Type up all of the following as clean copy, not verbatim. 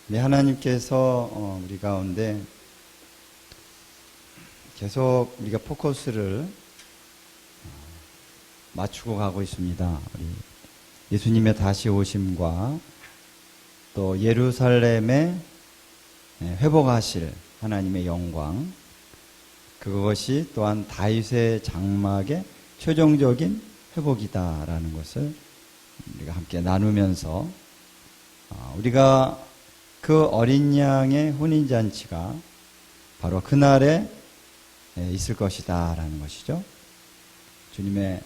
네, 하나님께서 우리 가운데 계속 우리가 포커스를 맞추고 가고 있습니다. 우리 예수님의 다시 오심과 또 예루살렘에 회복하실 하나님의 영광, 그것이 또한 다윗의 장막의 최종적인 회복이다라는 것을 우리가 함께 나누면서 우리가 그 어린 양의 혼인잔치가 바로 그날에 있을 것이다 라는 것이죠. 주님의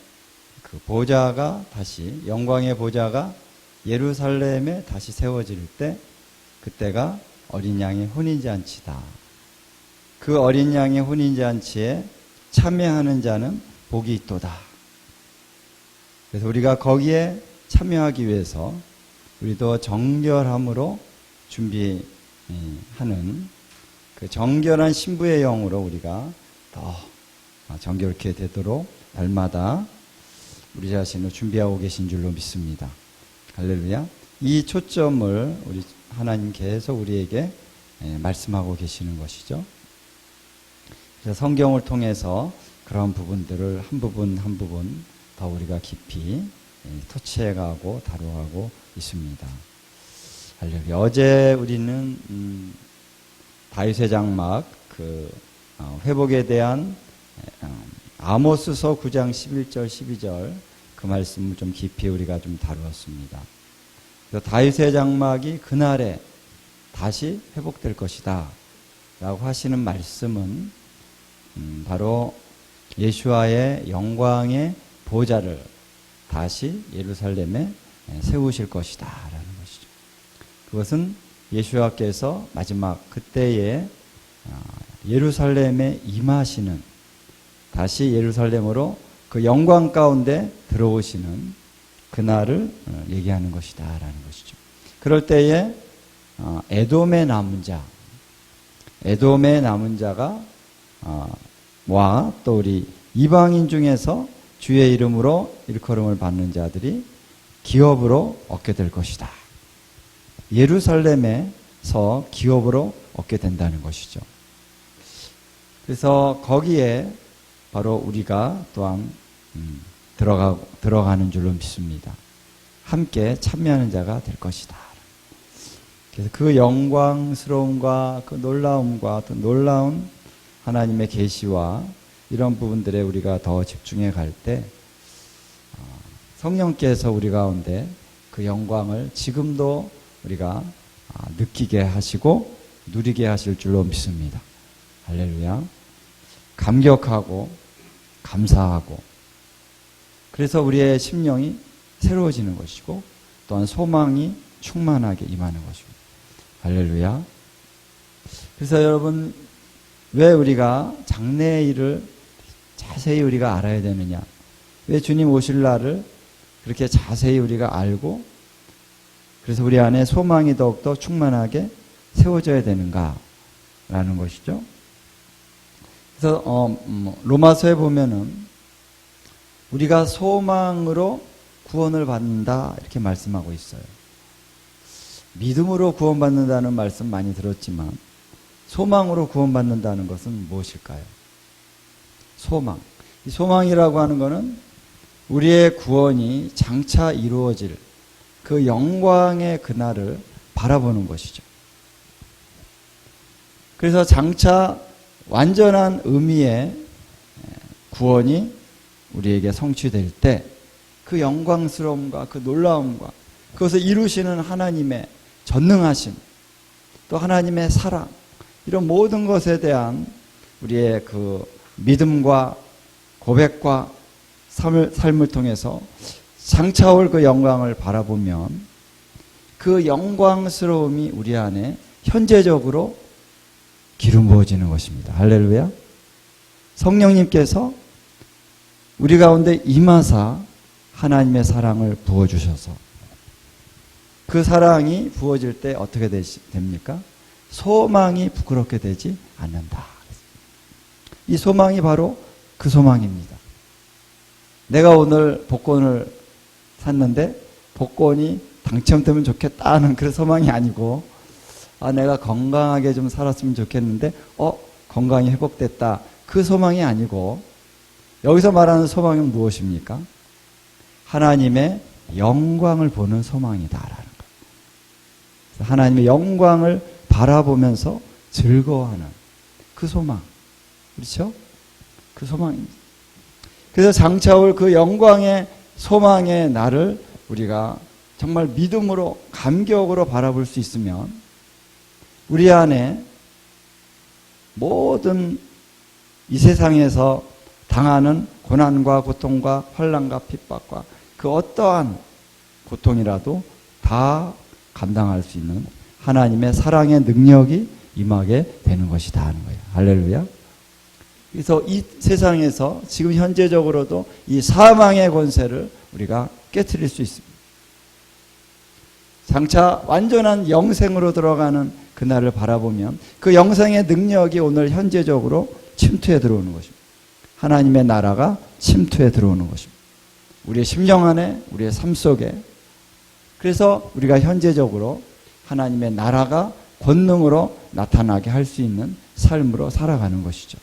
그 보좌가 다시, 영광의 보좌가 예루살렘에 다시 세워질 때, 그때가 어린 양의 혼인잔치다. 그 어린 양의 혼인잔치에 참여하는 자는 복이 있도다. 그래서 우리가 거기에 참여하기 위해서 우리도 정결함으로 준비하는 그 정결한 신부의 영으로 우리가 더 정결케 되도록 날마다 우리 자신을 준비하고 계신 줄로 믿습니다. 할렐루야. 이 초점을 우리 하나님 계속 우리에게 말씀하고 계시는 것이죠. 그래서 성경을 통해서 그런 부분들을 한 부분 한 부분 더 우리가 깊이 터치해가고 다뤄가고 있습니다. 할렐루야. 어제 우리는 다윗의 장막 그 회복에 대한 아모스서 9장 11절 12절 그 말씀을 좀 깊이 우리가 좀 다루었습니다. 다윗의 장막이 그날에 다시 회복될 것이다 라고 하시는 말씀은 바로 예수와의 영광의 보좌를 다시 예루살렘에 세우실 것이다 라는 것이죠. 그것은 예수와께서 마지막 그때에 예루살렘에 임하시는, 다시 예루살렘으로 그 영광 가운데 들어오시는 그날을 얘기하는 것이다 라는 것이죠. 그럴 때에 에돔의 남은 자가 와 또 우리 이방인 중에서 주의 이름으로 일컬음을 받는 자들이 기업으로 얻게 될 것이다. 예루살렘에서 기업으로 얻게 된다는 것이죠. 그래서 거기에 바로 우리가 또한 들어가는 줄로 믿습니다. 함께 참여하는 자가 될 것이다. 그래서 그 영광스러움과 그 놀라움과 또 놀라운 하나님의 계시와 이런 부분들에 우리가 더 집중해 갈 때 성령께서 우리 가운데 그 영광을 지금도 우리가 느끼게 하시고 누리게 하실 줄로 믿습니다. 할렐루야. 감격하고 감사하고, 그래서 우리의 심령이 새로워지는 것이고 또한 소망이 충만하게 임하는 것입니다. 할렐루야. 그래서 여러분, 왜 우리가 장래의 일을 자세히 우리가 알아야 되느냐, 왜 주님 오실 날을 그렇게 자세히 우리가 알고 그래서 우리 안에 소망이 더욱더 충만하게 세워져야 되는가라는 것이죠. 그래서 로마서에 보면은 우리가 소망으로 구원을 받는다 이렇게 말씀하고 있어요. 믿음으로 구원받는다는 말씀 많이 들었지만 소망으로 구원받는다는 것은 무엇일까요? 소망. 이 소망이라고 하는 것은 우리의 구원이 장차 이루어질 그 영광의 그날을 바라보는 것이죠. 그래서 장차 완전한 의미의 구원이 우리에게 성취될 때 그 영광스러움과 그 놀라움과 그것을 이루시는 하나님의 전능하심, 또 하나님의 사랑, 이런 모든 것에 대한 우리의 그 믿음과 고백과 삶을 통해서 장차 올 그 영광을 바라보면 그 영광스러움이 우리 안에 현재적으로 기름 부어지는 것입니다. 할렐루야. 성령님께서 우리 가운데 임하사 하나님의 사랑을 부어주셔서 그 사랑이 부어질 때 어떻게 됩니까? 소망이 부끄럽게 되지 않는다. 이 소망이 바로 그 소망입니다. 내가 오늘 복권을 샀는데 복권이 당첨되면 좋겠다는 그런 소망이 아니고 내가 건강하게 좀 살았으면 좋겠는데, 건강이 회복됐다. 그 소망이 아니고, 여기서 말하는 소망은 무엇입니까? 하나님의 영광을 보는 소망이다라는 거예요. 하나님의 영광을 바라보면서 즐거워하는 그 소망. 그렇죠? 그 소망입니다. 그래서 장차올 그 영광의 소망의 날을 우리가 정말 믿음으로, 감격으로 바라볼 수 있으면 우리 안에 모든 이 세상에서 당하는 고난과 고통과 환난과 핍박과 그 어떠한 고통이라도 다 감당할 수 있는 하나님의 사랑의 능력이 임하게 되는 것이다 하는 거예요. 할렐루야. 그래서 이 세상에서 지금 현재적으로도 이 사망의 권세를 우리가 깨트릴 수 있습니다. 장차 완전한 영생으로 들어가는 그날을 바라보면 그 영생의 능력이 오늘 현재적으로 침투해 들어오는 것입니다. 하나님의 나라가 침투해 들어오는 것입니다. 우리의 심령 안에, 우리의 삶 속에. 그래서 우리가 현재적으로 하나님의 나라가 권능으로 나타나게 할 수 있는 삶으로 살아가는 것이죠.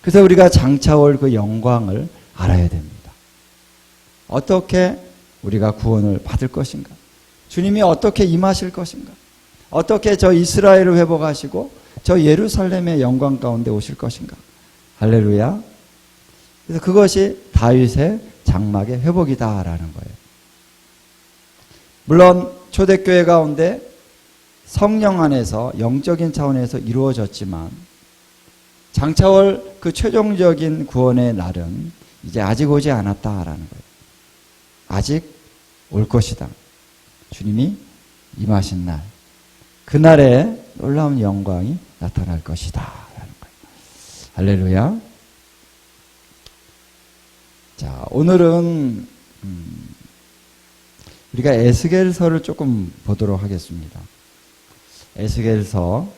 그래서 우리가 장차 올 그 영광을 알아야 됩니다. 어떻게 우리가 구원을 받을 것인가? 주님이 어떻게 임하실 것인가? 어떻게 저 이스라엘을 회복하시고 저 예루살렘의 영광 가운데 오실 것인가? 할렐루야. 그래서 그것이 다윗의 장막의 회복이다라는 거예요. 물론 초대교회 가운데 성령 안에서 영적인 차원에서 이루어졌지만 장차올 그 최종적인 구원의 날은 이제 아직 오지 않았다라는 거예요. 아직 올 것이다. 주님이 임하신 날, 그날에 놀라운 영광이 나타날 것이다 라는 거예요. 할렐루야. 자, 오늘은 우리가 에스겔서를 조금 보도록 하겠습니다. 에스겔서,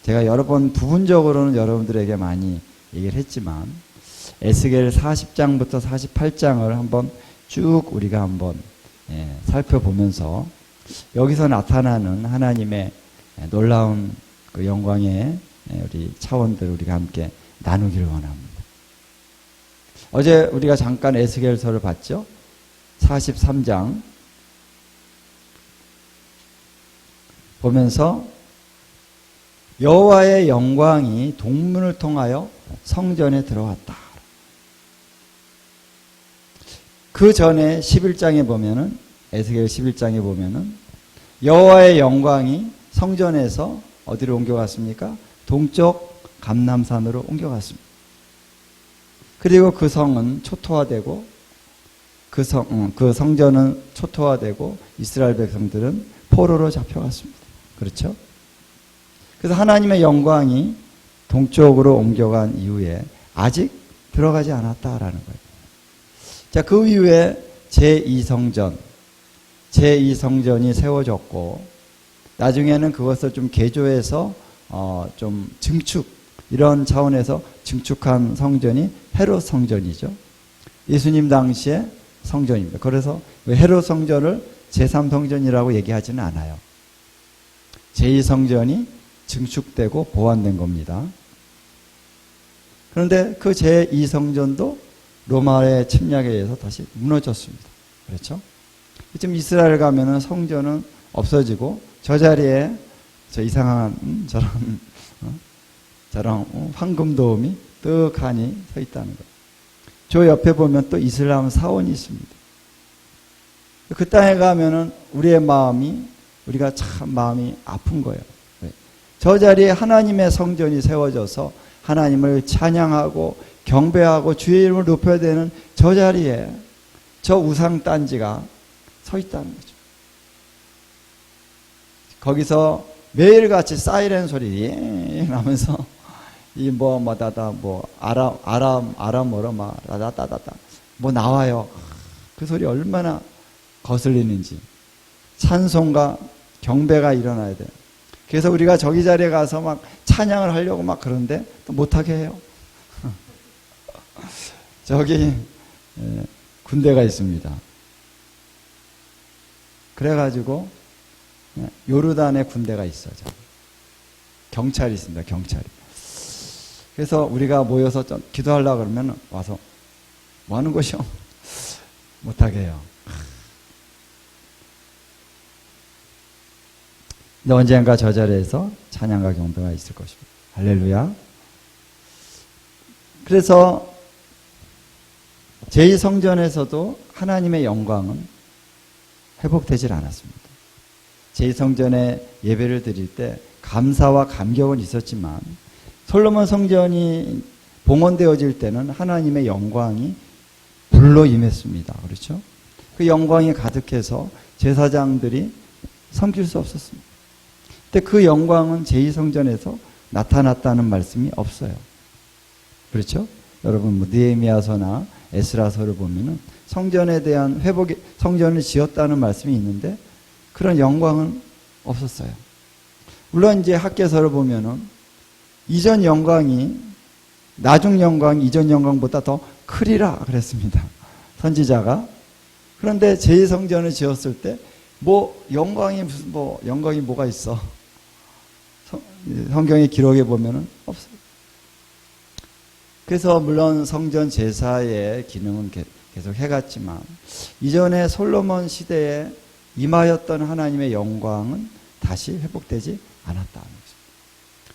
제가 여러 번 부분적으로는 여러분들에게 많이 얘기를 했지만 에스겔 40장부터 48장을 한번 쭉 우리가 한번 살펴보면서 여기서 나타나는 하나님의 놀라운 그 영광의 우리 차원들을 우리가 함께 나누기를 원합니다. 어제 우리가 잠깐 에스겔서를 봤죠? 43장 보면서 여호와의 영광이 동문을 통하여 성전에 들어왔다. 그 전에 11장에 보면은, 에스겔 11장에 보면은 여호와의 영광이 성전에서 어디로 옮겨갔습니까? 동쪽 감람산으로 옮겨갔습니다. 그리고 그 성은 초토화되고 그 성전은 초토화되고 이스라엘 백성들은 포로로 잡혀갔습니다. 그렇죠? 그래서 하나님의 영광이 동쪽으로 옮겨간 이후에 아직 들어가지 않았다라는 거예요. 자, 그 이후에 제2성전이 세워졌고 나중에는 그것을 좀 개조해서 좀 증축, 이런 차원에서 증축한 성전이 헤롯 성전이죠. 예수님 당시의 성전입니다. 그래서 헤롯 성전을 제3성전이라고 얘기하지는 않아요. 제2성전이 증축되고 보완된 겁니다. 그런데 그 제2성전도 로마의 침략에 의해서 다시 무너졌습니다. 그렇죠? 지금 이스라엘 가면은 성전은 없어지고 저 자리에 저 이상한 저런 황금도움이 떡하니 서 있다는 거예요. 저 옆에 보면 또 이슬람 사원이 있습니다. 그 땅에 가면은 우리가 참 마음이 아픈 거예요. 저 자리에 하나님의 성전이 세워져서 하나님을 찬양하고 경배하고 주의 이름을 높여야 되는 저 자리에 저 우상단지가 서 있다는 거죠. 거기서 매일같이 사이렌 소리 나면서 아람어로 라다다다다 나와요. 그 소리 얼마나 거슬리는지. 찬송과 경배가 일어나야 돼요. 그래서 우리가 저기 자리에 가서 막 찬양을 하려고 막 그런데 또 못하게 해요. 저기 군대가 있습니다. 그래가지고 요르단에 군대가 있어요. 경찰이 있습니다. 경찰이. 그래서 우리가 모여서 좀 기도하려고 그러면 와서 뭐 하는 것이요? 못하게 해요. 근데 언젠가 저 자리에서 찬양과 경배가 있을 것입니다. 할렐루야. 그래서 제2성전에서도 하나님의 영광은 회복되질 않았습니다. 제2성전에 예배를 드릴 때 감사와 감격은 있었지만 솔로몬 성전이 봉헌되어질 때는 하나님의 영광이 불로 임했습니다. 그렇죠? 그 영광이 가득해서 제사장들이 섬길 수 없었습니다. 근데 그 영광은 제2성전에서 나타났다는 말씀이 없어요. 그렇죠? 여러분 뭐 느헤미야서나 에스라서를 보면은 성전에 대한 회복이 성전을 지었다는 말씀이 있는데 그런 영광은 없었어요. 물론 이제 학개서를 보면은 이전 영광이 나중 영광이 이전 영광보다 더 크리라 그랬습니다. 선지자가. 그런데 제2성전을 지었을 때 뭐 영광이 무슨 뭐 영광이 뭐가 있어? 성경의 기록에 보면은 없어요. 그래서 물론 성전 제사의 기능은 계속 해갔지만 이전에 솔로몬 시대에 임하였던 하나님의 영광은 다시 회복되지 않았다는 것입니다.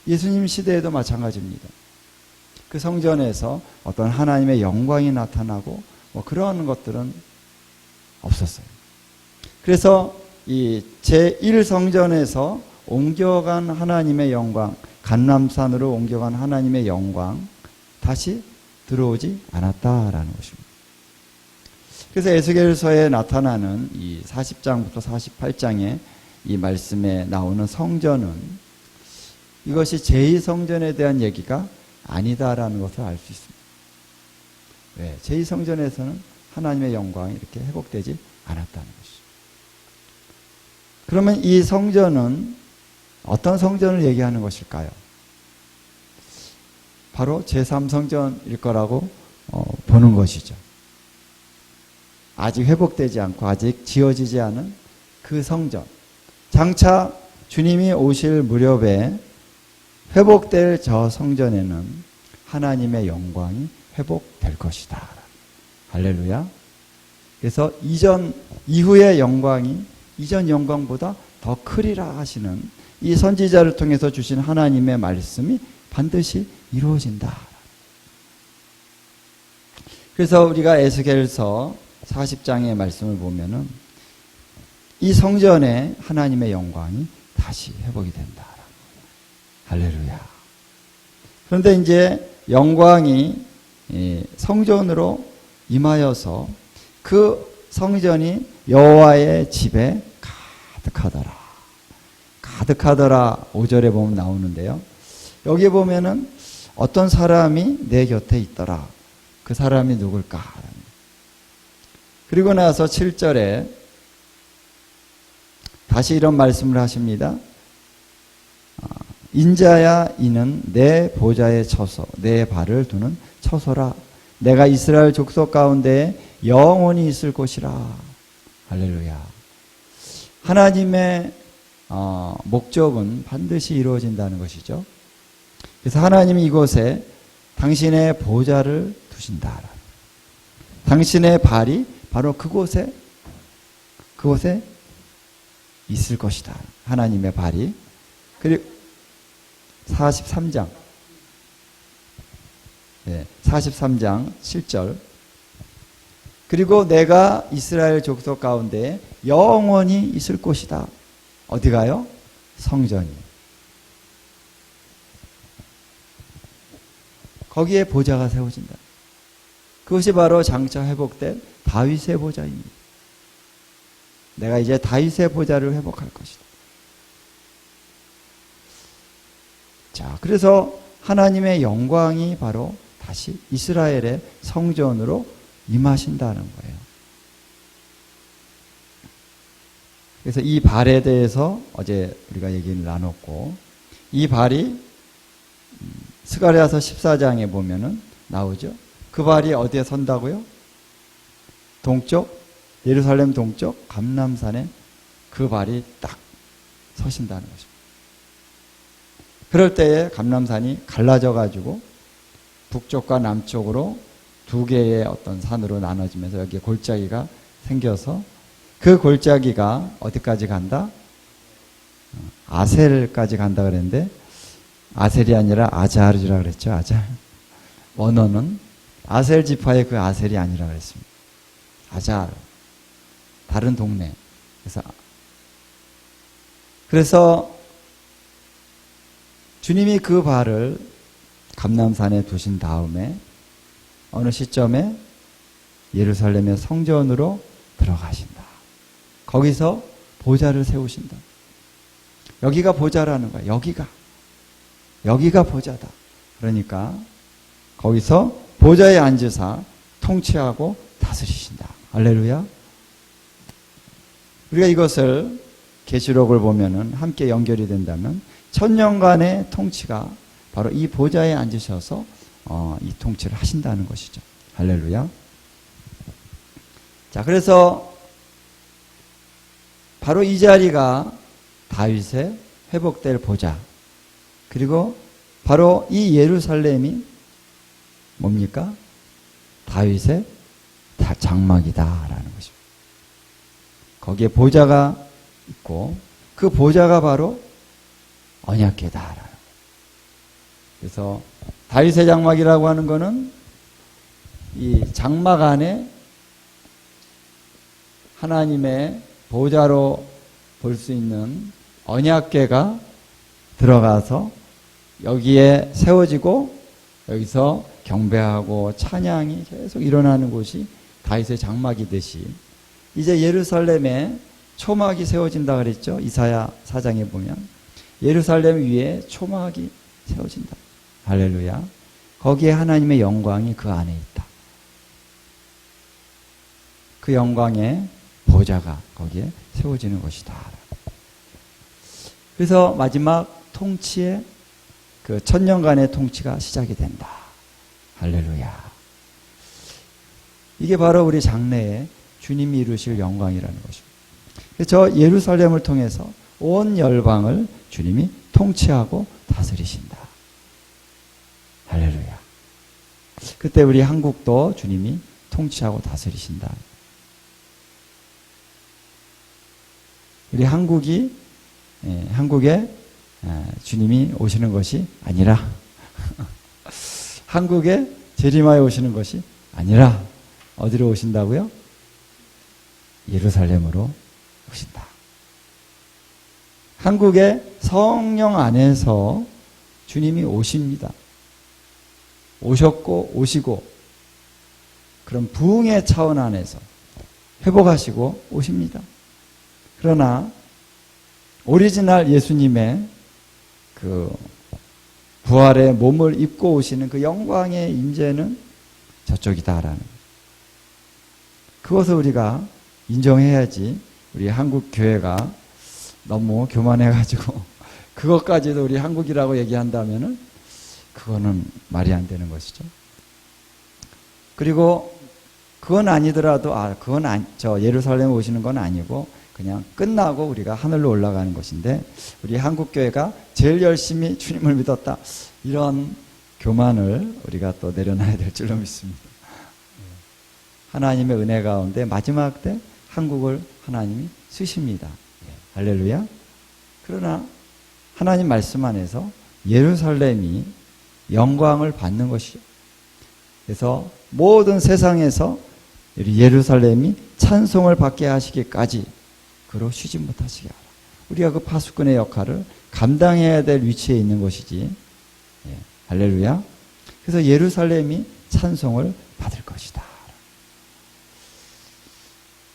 예수님 시대에도 마찬가지입니다. 그 성전에서 어떤 하나님의 영광이 나타나고 뭐 그런 것들은 없었어요. 그래서 이 제1성전에서 옮겨간 하나님의 영광, 감람산으로 옮겨간 하나님의 영광 다시 들어오지 않았다라는 것입니다. 그래서 에스겔서에 나타나는 이 40장부터 48장의 이 말씀에 나오는 성전은 이것이 제2성전에 대한 얘기가 아니다라는 것을 알 수 있습니다. 왜? 제2성전에서는 하나님의 영광이 이렇게 회복되지 않았다는 것이죠. 그러면 이 성전은 어떤 성전을 얘기하는 것일까요? 바로 제3성전일 거라고 보는 것이죠. 아직 회복되지 않고 아직 지어지지 않은 그 성전. 장차 주님이 오실 무렵에 회복될 저 성전에는 하나님의 영광이 회복될 것이다. 할렐루야. 그래서 이후의 영광이 이전 영광보다 더 크리라 하시는 이 선지자를 통해서 주신 하나님의 말씀이 반드시 이루어진다. 그래서 우리가 에스겔서 40장의 말씀을 보면은 이 성전에 하나님의 영광이 다시 회복이 된다. 할렐루야. 그런데 이제 영광이 성전으로 임하여서 그 성전이 여호와의 집에 가득하더라. 가득하더라 5절에 보면 나오는데요. 여기 보면은 어떤 사람이 내 곁에 있더라. 그 사람이 누굴까? 그리고 나서 7절에 다시 이런 말씀을 하십니다. 인자야 이는 내 보좌에 처소 내 발을 두는 처소라. 내가 이스라엘 족속 가운데 영원히 있을 곳이라. 할렐루야. 하나님의 목적은 반드시 이루어진다는 것이죠. 그래서 하나님이 이곳에 당신의 보좌를 두신다. 당신의 발이 바로 그곳에 있을 것이다. 하나님의 발이. 그리고 43장 7절 그리고 내가 이스라엘 족속 가운데 영원히 있을 곳이다. 어디 가요? 성전이. 거기에 보좌가 세워진다. 그것이 바로 장차 회복된 다윗의 보좌입니다. 내가 이제 다윗의 보좌를 회복할 것이다. 자, 그래서 하나님의 영광이 바로 다시 이스라엘의 성전으로 임하신다는 거예요. 그래서 이 발에 대해서 어제 우리가 얘기를 나눴고, 이 발이 스가랴서 14장에 보면은 나오죠. 그 발이 어디에 선다고요? 동쪽, 예루살렘 동쪽 감람산에 그 발이 딱 서신다는 것입니다. 그럴 때에 감람산이 갈라져 가지고 북쪽과 남쪽으로 두 개의 어떤 산으로 나눠지면서 여기에 골짜기가 생겨서 그 골짜기가 어디까지 간다? 아셀까지 간다 그랬는데 아셀이 아니라 아잘이라 그랬죠. 아잘. 원어는 아셀 지파의 그 아셀이 아니라 그랬습니다. 아잘. 다른 동네. 그래서 주님이 그 발을 감람산에 두신 다음에 어느 시점에 예루살렘의 성전으로 들어가신다. 거기서 보좌를 세우신다. 여기가 보좌라는 거야. 여기가 보좌다. 그러니까 거기서 보좌에 앉으사 통치하고 다스리신다. 할렐루야. 우리가 이것을 계시록을 보면은 함께 연결이 된다면 천년간의 통치가 바로 이 보좌에 앉으셔서 이 통치를 하신다는 것이죠. 할렐루야. 자, 그래서 바로 이 자리가 다윗의 회복될 보좌, 그리고 바로 이 예루살렘이 뭡니까? 다윗의 장막이다라는 것입니다. 거기에 보좌가 있고 그 보좌가 바로 언약궤다라는 거예요. 그래서 다윗의 장막이라고 하는 것은 이 장막 안에 하나님의 보좌로 볼 수 있는 언약궤가 들어가서 여기에 세워지고 여기서 경배하고 찬양이 계속 일어나는 곳이 다윗의 장막이듯이 이제 예루살렘에 초막이 세워진다 그랬죠. 이사야 4장에 보면 예루살렘 위에 초막이 세워진다. 할렐루야. 거기에 하나님의 영광이 그 안에 있다. 그 영광의 보좌가 거기에 세워지는 것이다. 그래서 마지막 통치의 그 천년간의 통치가 시작이 된다. 할렐루야. 이게 바로 우리 장래에 주님이 이루실 영광이라는 것입니다. 저 예루살렘을 통해서 온 열방을 주님이 통치하고 다스리신다. 할렐루야. 그때 우리 한국도 주님이 통치하고 다스리신다. 우리 한국에 주님이 오시는 것이 아니라 한국에 재림하여 오시는 것이 아니라 어디로 오신다고요? 예루살렘으로 오신다. 한국의 성령 안에서 주님이 오십니다. 오셨고 오시고 그런 부흥의 차원 안에서 회복하시고 오십니다. 그러나 오리지널 예수님의 그 부활의 몸을 입고 오시는 그 영광의 임재는 저쪽이다라는 그것을 우리가 인정해야지. 우리 한국 교회가 너무 교만해가지고 그것까지도 우리 한국이라고 얘기한다면은 그거는 말이 안 되는 것이죠. 그리고 그건 아니더라도 저 예루살렘에 오시는 건 아니고 그냥 끝나고 우리가 하늘로 올라가는 것인데 우리 한국교회가 제일 열심히 주님을 믿었다. 이런 교만을 우리가 또 내려놔야 될 줄로 믿습니다. 하나님의 은혜 가운데 마지막 때 한국을 하나님이 쓰십니다. 할렐루야. 그러나 하나님 말씀 안에서 예루살렘이 영광을 받는 것이죠. 그래서 모든 세상에서 예루살렘이 찬송을 받게 하시기까지 그로 쉬지 못하시게 하라. 우리가 그 파수꾼의 역할을 감당해야 될 위치에 있는 것이지. 할렐루야. 그래서 예루살렘이 찬송을 받을 것이다.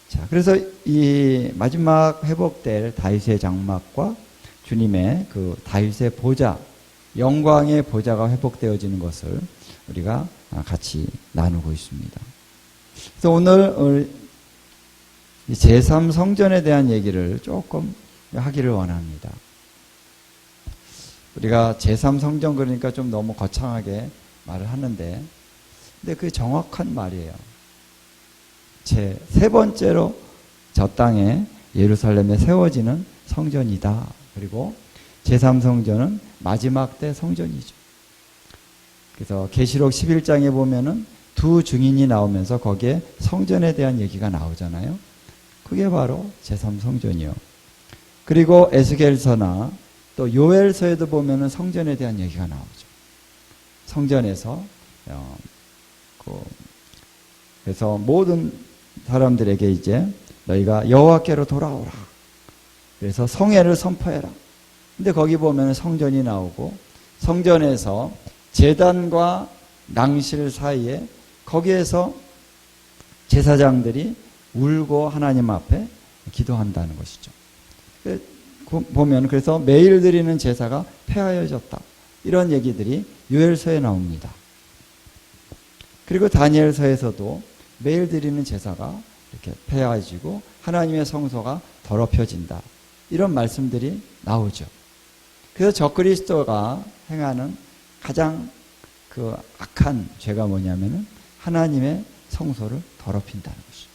자, 그래서 이 마지막 회복될 다윗의 장막과 주님의 그 다윗의 보좌, 영광의 보좌가 회복되어지는 것을 우리가 같이 나누고 있습니다. 그래서 오늘 제3성전에 대한 얘기를 조금 하기를 원합니다. 우리가 제3성전 그러니까 좀 너무 거창하게 말을 하는데 근데 그게 정확한 말이에요. 세 번째로 저 땅에 예루살렘에 세워지는 성전이다. 그리고 제3성전은 마지막 때 성전이죠. 그래서 계시록 11장에 보면은 두 증인이 나오면서 거기에 성전에 대한 얘기가 나오잖아요. 그게 바로 제3성전이요. 그리고 에스겔서나 또 요엘서에도 보면은 성전에 대한 얘기가 나오죠. 성전에서 그래서 모든 사람들에게 이제 너희가 여호와께로 돌아오라. 그래서 성회를 선포해라. 근데 거기 보면 성전이 나오고 성전에서 제단과 낭실 사이에 거기에서 제사장들이 울고 하나님 앞에 기도한다는 것이죠. 보면 그래서 매일 드리는 제사가 폐하여졌다. 이런 얘기들이 요엘서에 나옵니다. 그리고 다니엘서에서도 매일 드리는 제사가 이렇게 폐하여지고 하나님의 성소가 더럽혀진다. 이런 말씀들이 나오죠. 그래서 적그리스도가 행하는 가장 그 악한 죄가 뭐냐면은 하나님의 성소를 더럽힌다는 것이죠.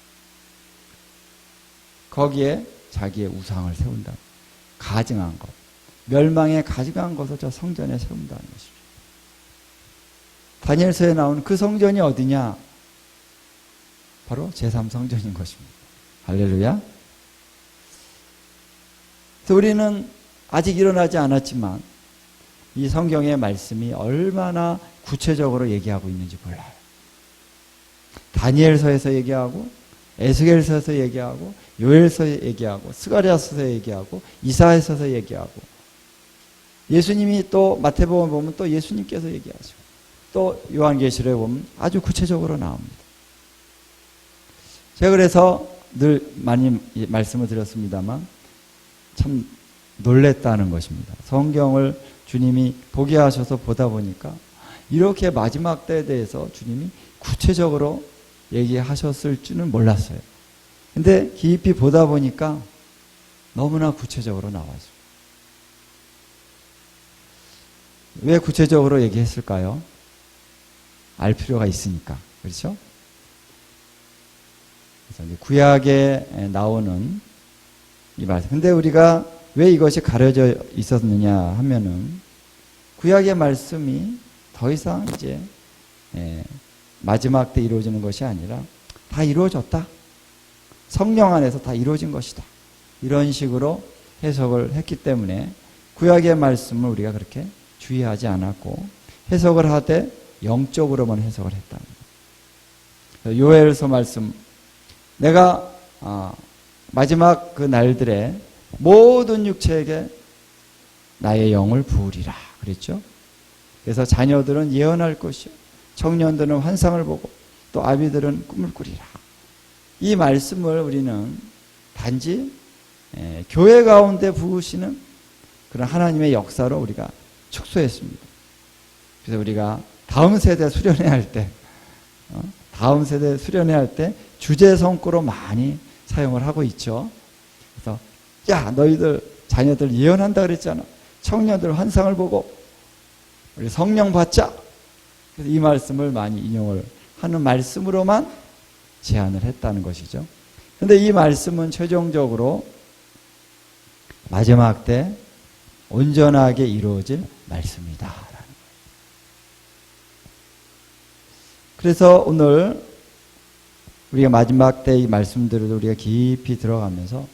거기에 자기의 우상을 세운다. 가증한 것. 멸망에 가증한 것을 저 성전에 세운다는 것이죠. 다니엘서에 나오는 그 성전이 어디냐? 바로 제3성전인 것입니다. 할렐루야. 그래서 우리는 아직 일어나지 않았지만 이 성경의 말씀이 얼마나 구체적으로 얘기하고 있는지 몰라요. 다니엘서에서 얘기하고 에스겔서에서 얘기하고 요엘서에 얘기하고 스가랴서에서 얘기하고 이사야서에서 얘기하고 예수님이 또 마태복음에 보면 또 예수님께서 얘기하시고 또 요한계시록에 보면 아주 구체적으로 나옵니다. 제가 그래서 늘 많이 말씀을 드렸습니다만 참 놀랬다는 것입니다. 성경을 주님이 보게 하셔서 보다 보니까 이렇게 마지막 때에 대해서 주님이 구체적으로 얘기하셨을 줄은 몰랐어요. 근데 깊이 보다 보니까 너무나 구체적으로 나와요. 왜 구체적으로 얘기했을까요? 알 필요가 있으니까. 그렇죠? 그래서 이제 구약에 나오는 이 말씀. 근데 우리가 왜 이것이 가려져 있었느냐 하면은 구약의 말씀이 더 이상 이제 마지막 때 이루어지는 것이 아니라 다 이루어졌다. 성령 안에서 다 이루어진 것이다. 이런 식으로 해석을 했기 때문에 구약의 말씀을 우리가 그렇게 주의하지 않았고 해석을 하되 영적으로만 해석을 했다. 요엘서 말씀 내가 마지막 그 날들에 모든 육체에게 나의 영을 부으리라 그랬죠. 그래서 자녀들은 예언할 것이요 청년들은 환상을 보고 또 아비들은 꿈을 꾸리라. 이 말씀을 우리는 단지 교회 가운데 부으시는 그런 하나님의 역사로 우리가 축소했습니다. 그래서 우리가 다음 세대 수련회 할 때 주제 성구로 많이 사용을 하고 있죠. 그래서 야 너희들 자녀들 예언한다 그랬잖아. 청년들 환상을 보고 우리 성령 받자. 그래서 이 말씀을 많이 인용을 하는 말씀으로만 제안을 했다는 것이죠. 그런데 이 말씀은 최종적으로 마지막 때 온전하게 이루어질 말씀이다. 그래서 오늘 우리가 마지막 때 이 말씀들을 우리가 깊이 들어가면서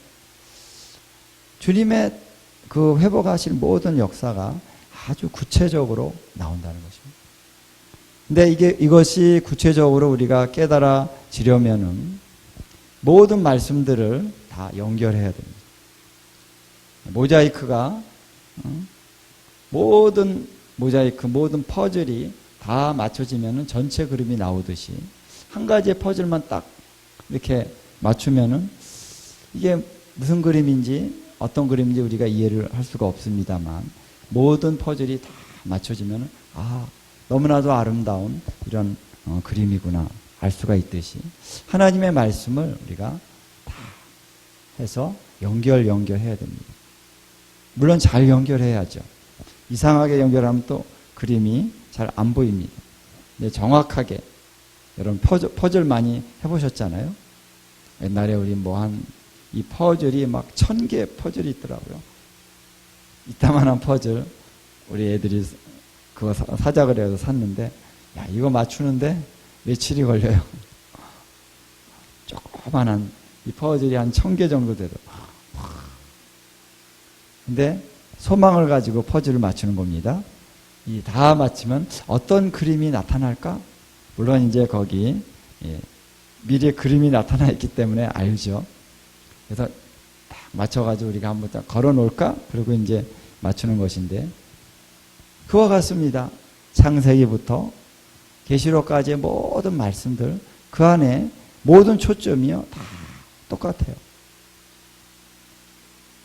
주님의 그 회복하실 모든 역사가 아주 구체적으로 나온다는 것입니다. 근데 이것이 구체적으로 우리가 깨달아지려면은 모든 말씀들을 다 연결해야 됩니다. 모자이크가 모든 퍼즐이 다 맞춰지면은 전체 그림이 나오듯이 한 가지의 퍼즐만 딱 이렇게 맞추면은 이게 무슨 그림인지 어떤 그림인지 우리가 이해를 할 수가 없습니다만 모든 퍼즐이 다 맞춰지면은 너무나도 아름다운 이런 그림이구나 알 수가 있듯이 하나님의 말씀을 우리가 다 해서 연결해야 됩니다. 물론 잘 연결해야죠. 이상하게 연결하면 또 그림이 잘 안 보입니다. 근데 정확하게 여러분 퍼즐 많이 해보셨잖아요. 옛날에 우리 이 퍼즐이 막 1000개 퍼즐이 있더라고요. 이따만한 퍼즐 우리 애들이 그거 사자 그래서 샀는데, 야, 이거 맞추는데 며칠이 걸려요. 조그만한 이 퍼즐이 한 1000개 정도 되도. 근데 소망을 가지고 퍼즐을 맞추는 겁니다. 이 다 맞추면 어떤 그림이 나타날까? 물론 이제 거기 미래 그림이 나타나 있기 때문에 알죠. 그래서 딱 맞춰가지고 우리가 한번 딱 걸어 놓을까? 그리고 이제 맞추는 것인데, 그와 같습니다. 창세기부터 계시록까지의 모든 말씀들, 그 안에 모든 초점이요 다 똑같아요.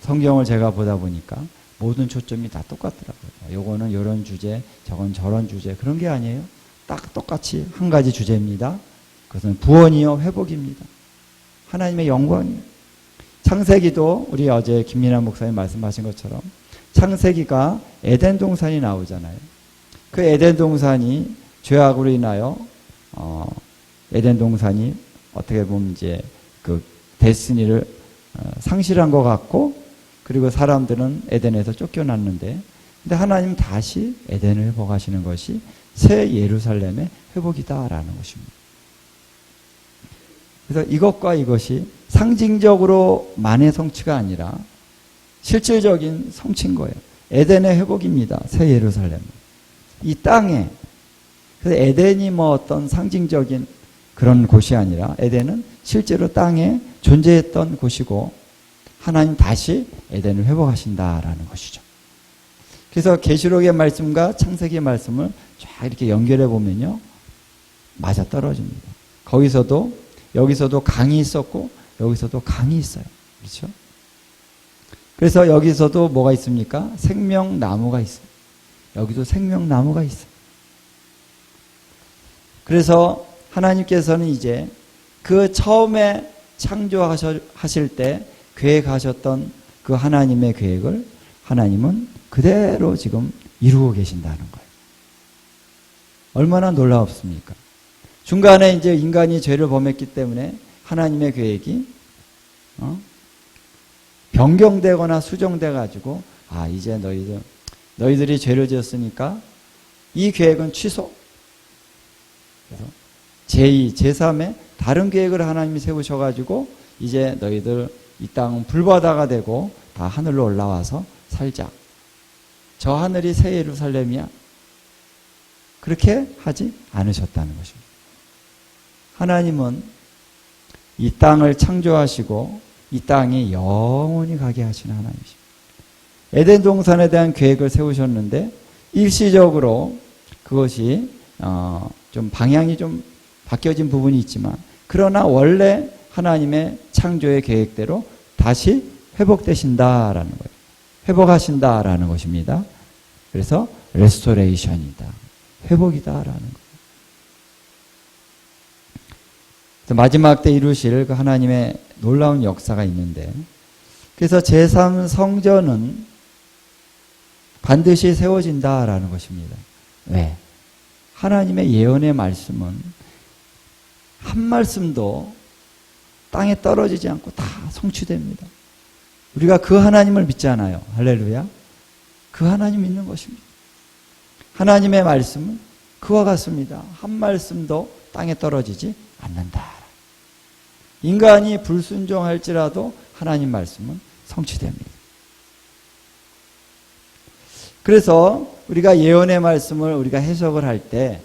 성경을 제가 보다 보니까 모든 초점이 다 똑같더라고요. 요거는 이런 주제, 저건 저런 주제, 그런 게 아니에요. 딱 똑같이 한 가지 주제입니다. 그것은 구원이요 회복입니다. 하나님의 영광이에요. 창세기도 우리 어제 김민환 목사님 말씀하신 것처럼 창세기가 에덴 동산이 나오잖아요. 그 에덴 동산이 죄악으로 인하여 에덴 동산이 어떻게 보면 이제 그 데스니를 상실한 것 같고, 그리고 사람들은 에덴에서 쫓겨났는데, 근데 하나님 다시 에덴을 회복하시는 것이 새 예루살렘의 회복이다라는 것입니다. 그래서 이것과 이것이 상징적으로만의 성취가 아니라 실질적인 성취인 거예요. 에덴의 회복입니다. 새 예루살렘. 이 땅에. 그래서 에덴이 뭐 어떤 상징적인 그런 곳이 아니라 에덴은 실제로 땅에 존재했던 곳이고, 하나님 다시 에덴을 회복하신다라는 것이죠. 그래서 계시록의 말씀과 창세기의 말씀을 쫙 이렇게 연결해 보면요, 맞아 떨어집니다. 거기서도 여기서도 강이 있었고 여기서도 강이 있어요. 그렇죠? 그래서 여기서도 뭐가 있습니까? 생명나무가 있어요. 여기도 생명나무가 있어요. 그래서 하나님께서는 이제 그 처음에 창조하실 때 계획하셨던 그 하나님의 계획을 하나님은 그대로 지금 이루고 계신다는 거예요. 얼마나 놀라웠습니까? 중간에 이제 인간이 죄를 범했기 때문에 하나님의 계획이 변경되거나 수정돼 가지고, 아, 이제 너희들이 죄를 지었으니까 이 계획은 취소. 그래서 제2, 제3의 다른 계획을 하나님이 세우셔가지고 이제 너희들 이 땅은 불바다가 되고 다 하늘로 올라와서 살자. 저 하늘이 새 예루살렘이야. 그렇게 하지 않으셨다는 것입니다. 하나님은 이 땅을 창조하시고 이 땅이 영원히 가게 하시는 하나님이십니다. 에덴 동산에 대한 계획을 세우셨는데 일시적으로 그것이 좀 방향이 좀 바뀌어진 부분이 있지만, 그러나 원래 하나님의 창조의 계획대로 다시 회복되신다라는 거예요. 회복하신다라는 것입니다. 그래서 레스토레이션이다. 회복이다라는 거예요. 그래서 마지막 때 이루실 그 하나님의 놀라운 역사가 있는데, 그래서 제3성전은 반드시 세워진다라는 것입니다. 왜? 하나님의 예언의 말씀은 한 말씀도 땅에 떨어지지 않고 다 성취됩니다. 우리가 그 하나님을 믿잖아요. 할렐루야. 그 하나님 믿는 것입니다. 하나님의 말씀은 그와 같습니다. 한 말씀도 땅에 떨어지지 않는다. 인간이 불순종할지라도 하나님 말씀은 성취됩니다. 그래서 우리가 예언의 말씀을 우리가 해석을 할 때,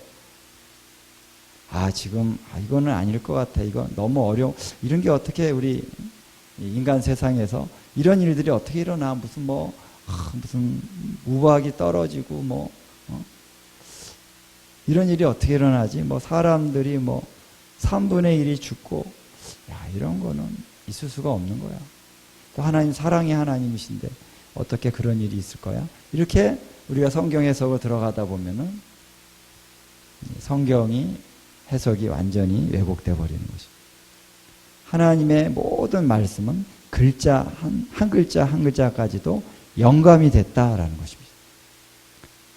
이거는 아닐 것 같아. 이거 너무 어려워. 이런 게 어떻게 우리 인간 세상에서 이런 일들이 어떻게 일어나? 무슨 우박이 떨어지고 이런 일이 어떻게 일어나지? 사람들이 3분의 1이 죽고, 이런 거는 있을 수가 없는 거야. 또 하나님 사랑의 하나님이신데 어떻게 그런 일이 있을 거야? 이렇게 우리가 성경 해석을 들어가다 보면은 성경이 해석이 완전히 왜곡돼 버리는 것이죠. 하나님의 모든 말씀은 글자 한 글자 한 글자까지도 영감이 됐다라는 것입니다.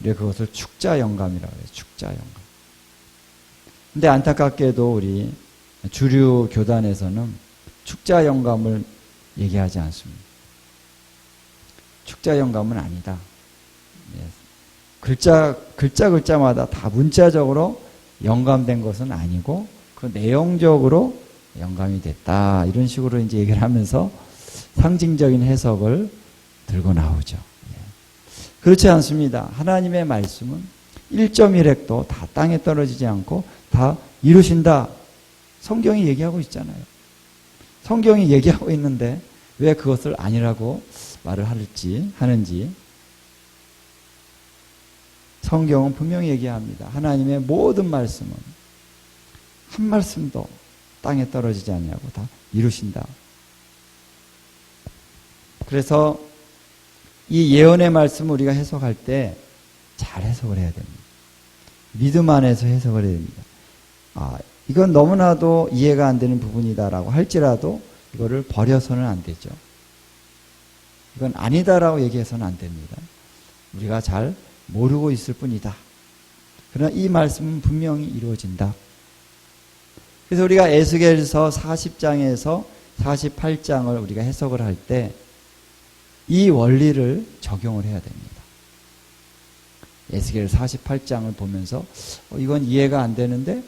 우리가 그것을 축자 영감이라고 해요. 축자 영감. 근데 안타깝게도 우리 주류 교단에서는 축자 영감을 얘기하지 않습니다. 축자 영감은 아니다. 예. 글자마다 다 문자적으로 영감된 것은 아니고 그 내용적으로 영감이 됐다. 이런 식으로 이제 얘기를 하면서 상징적인 해석을 들고 나오죠. 예. 그렇지 않습니다. 하나님의 말씀은 1.1핵도 다 땅에 떨어지지 않고 다 이루신다. 성경이 얘기하고 있잖아요. 성경이 얘기하고 있는데 왜 그것을 아니라고 말을 하는지 성경은 분명히 얘기합니다. 하나님의 모든 말씀은 한 말씀도 땅에 떨어지지 않냐고 다 이루신다. 그래서 이 예언의 말씀을 우리가 해석할 때 잘 해석을 해야 됩니다. 믿음 안에서 해석을 해야 됩니다. 이건 너무나도 이해가 안 되는 부분이다라고 할지라도 이거를 버려서는 안 되죠. 이건 아니다라고 얘기해서는 안 됩니다. 우리가 잘 모르고 있을 뿐이다. 그러나 이 말씀은 분명히 이루어진다. 그래서 우리가 에스겔서 40장에서 48장을 우리가 해석을 할 때 이 원리를 적용을 해야 됩니다. 에스겔 48장을 보면서 이건 이해가 안 되는데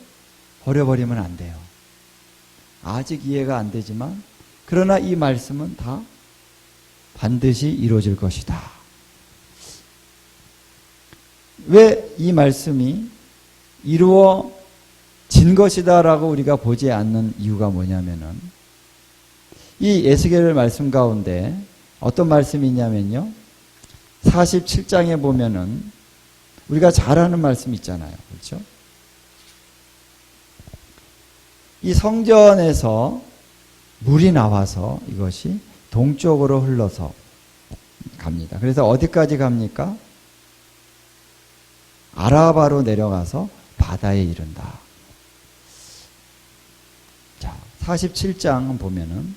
버려버리면 안 돼요. 아직 이해가 안 되지만 그러나 이 말씀은 다 반드시 이루어질 것이다. 왜 이 말씀이 이루어진 것이다 라고 우리가 보지 않는 이유가 뭐냐면은 이 에스겔 말씀 가운데 어떤 말씀이 있냐면요. 47장에 보면은 우리가 잘 아는 말씀 있잖아요. 그렇죠? 이 성전에서 물이 나와서 이것이 동쪽으로 흘러서 갑니다. 그래서 어디까지 갑니까? 아라바로 내려가서 바다에 이른다. 자, 47장 보면은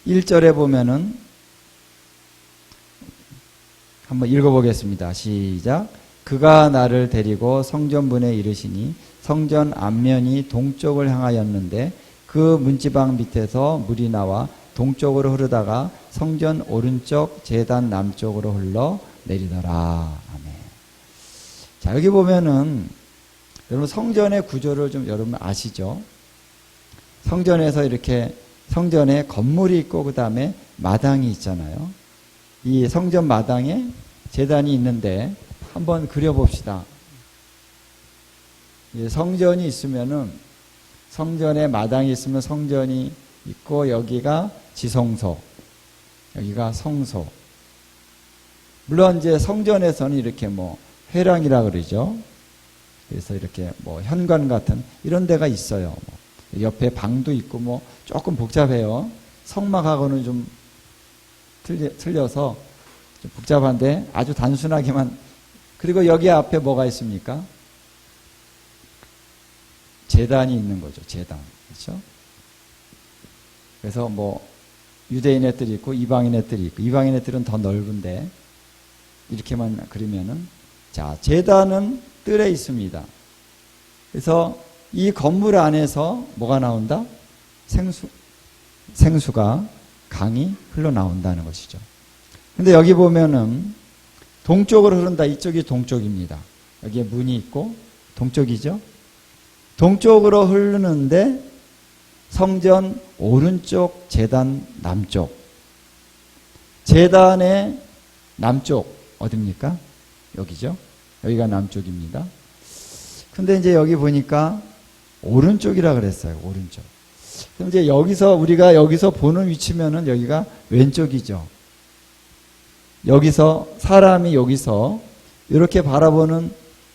1절에 보면은 한번 읽어보겠습니다. 시작. 그가 나를 데리고 성전문에 이르시니 성전 앞면이 동쪽을 향하였는데 그 문지방 밑에서 물이 나와 동쪽으로 흐르다가 성전 오른쪽 제단 남쪽으로 흘러 내리더라. 아멘. 자, 여기 보면은 여러분 성전의 구조를 좀 여러분 아시죠? 성전에서 이렇게 성전에 건물이 있고 그 다음에 마당이 있잖아요. 이 성전 마당에 제단이 있는데 한번 그려봅시다. 성전이 있으면은 성전에 마당이 있으면 성전이 있고 여기가 지성소, 여기가 성소. 물론 이제 성전에서는 이렇게 뭐 회랑이라 그러죠. 그래서 이렇게 뭐 현관 같은 이런 데가 있어요. 옆에 방도 있고 뭐 조금 복잡해요. 성막하고는 좀 틀려서 좀 복잡한데 아주 단순하게만. 그리고 여기 앞에 뭐가 있습니까? 제단이 있는 거죠. 제단. 그렇죠? 그래서 뭐 유대인 애들이 있고 이방인 애들이 있고 이방인 애들은 더 넓은데 이렇게만 그리면은 자, 제단은 뜰에 있습니다. 그래서 이 건물 안에서 뭐가 나온다? 생수가 강이 흘러나온다는 것이죠. 근데 여기 보면은 동쪽으로 흐른다. 이쪽이 동쪽입니다. 여기에 문이 있고 동쪽이죠. 동쪽으로 흐르는데 성전 오른쪽 제단 남쪽. 제단의 남쪽 어딥니까? 여기죠. 여기가 남쪽입니다. 근데 이제 여기 보니까 오른쪽이라 그랬어요. 오른쪽. 그럼 이제 우리가 여기서 보는 위치면은 여기가 왼쪽이죠. 여기서 사람이 여기서 이렇게 바라보는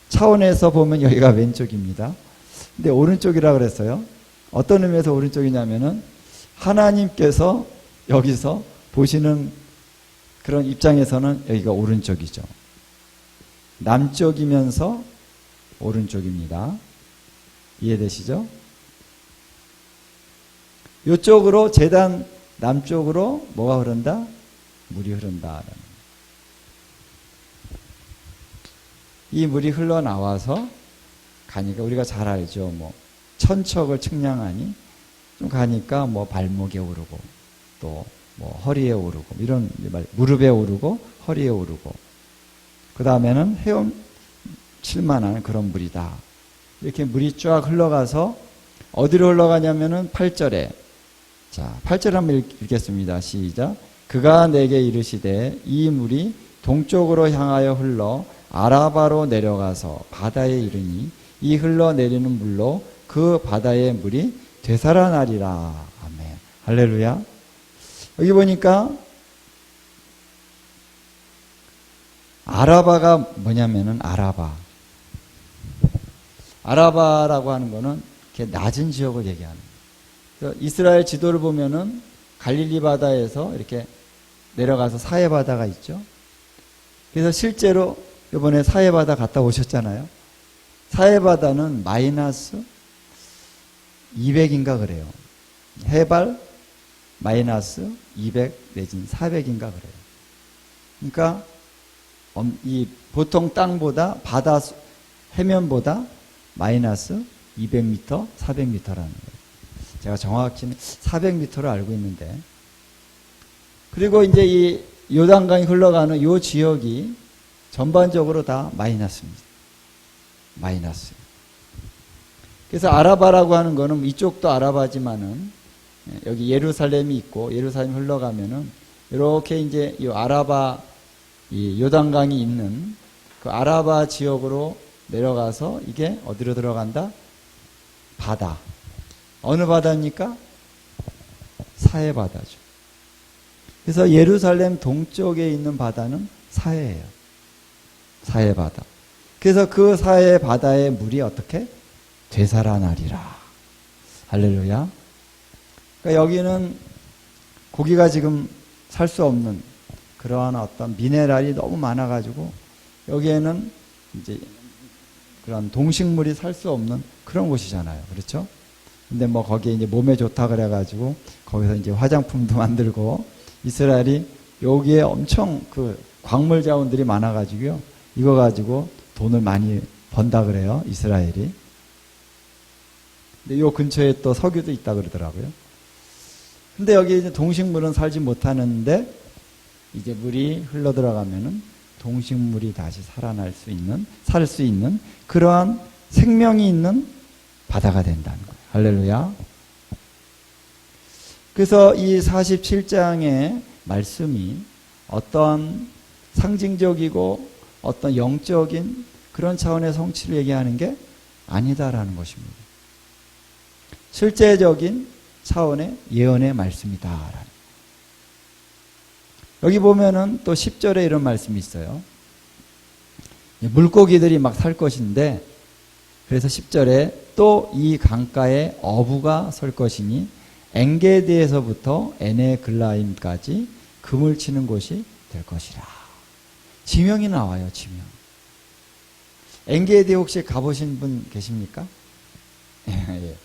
차원에서 보면 여기가 왼쪽입니다. 근데 오른쪽이라 그랬어요. 어떤 의미에서 오른쪽이냐면은 하나님께서 여기서 보시는 그런 입장에서는 여기가 오른쪽이죠. 남쪽이면서 오른쪽입니다. 이해되시죠? 이쪽으로 제단 남쪽으로 뭐가 흐른다? 물이 흐른다. 이 물이 흘러나와서 가니까 우리가 잘 알죠. 뭐 천척을 측량하니 좀 가니까 뭐 발목에 오르고 또 뭐 허리에 오르고 이런 말, 무릎에 오르고 허리에 오르고 그 다음에는 헤엄칠 만한 그런 물이다. 이렇게 물이 쫙 흘러가서 어디로 흘러가냐면은 8절에 자 8절 한번 읽겠습니다. 시작. 그가 내게 이르시되 이 물이 동쪽으로 향하여 흘러 아라바로 내려가서 바다에 이르니 이 흘러내리는 물로 그 바다의 물이 되살아나리라. 아멘. 할렐루야. 여기 보니까 아라바가 뭐냐면은 아라바라고 하는 거는 이렇게 낮은 지역을 얘기하는 거예요. 이스라엘 지도를 보면은 갈릴리 바다에서 이렇게 내려가서 사해 바다가 있죠. 그래서 실제로 이번에 사해 바다 갔다 오셨잖아요. 사해 바다는 마이너스 200인가 그래요. 해발 마이너스 200 내지는 400인가 그래요. 그러니까 이 보통 땅보다 바다 해면보다 마이너스 200m, 400m라는 거예요. 제가 정확히는 400m로 알고 있는데 그리고 이제 이 요단강이 흘러가는 이 지역이 전반적으로 다 마이너스입니다. 마이너스. 그래서 아라바라고 하는 거는 이쪽도 아라바지만은 여기 예루살렘이 있고 예루살렘 흘러가면은 이렇게 이제 이 아라바 이 요단강이 있는 그 아라바 지역으로 내려가서 이게 어디로 들어간다? 바다. 어느 바다입니까? 사해 바다죠. 그래서 예루살렘 동쪽에 있는 바다는 사해예요. 사해 바다. 그래서 그 사해 바다의 물이 어떻게? 되살아나리라. 할렐루야. 그러니까 여기는 고기가 지금 살 수 없는 그러한 어떤 미네랄이 너무 많아가지고 여기에는 이제 그런 동식물이 살 수 없는 그런 곳이잖아요. 그렇죠? 근데 뭐 거기에 이제 몸에 좋다 그래가지고 거기서 이제 화장품도 만들고 이스라엘이 여기에 엄청 그 광물 자원들이 많아가지고요. 이거 가지고 돈을 많이 번다 그래요. 이스라엘이. 근데 요 근처에 또 석유도 있다 그러더라고요. 근데 여기 이제 동식물은 살지 못하는데 이제 물이 흘러 들어가면은 동식물이 다시 살아날 수 있는, 살 수 있는 그러한 생명이 있는 바다가 된다는 거예요. 할렐루야. 그래서 이 47장의 말씀이 어떤 상징적이고 어떤 영적인 그런 차원의 성취를 얘기하는 게 아니다라는 것입니다. 실제적인 차원의 예언의 말씀이다. 여기 보면은 또 10절에 이런 말씀이 있어요. 물고기들이 막 살 것인데 그래서 10절에 또 이 강가에 어부가 설 것이니 엔게디에서부터 에네글라임까지 금을 치는 곳이 될 것이라. 지명이 나와요. 지명. 엔게디 혹시 가보신 분 계십니까? 예.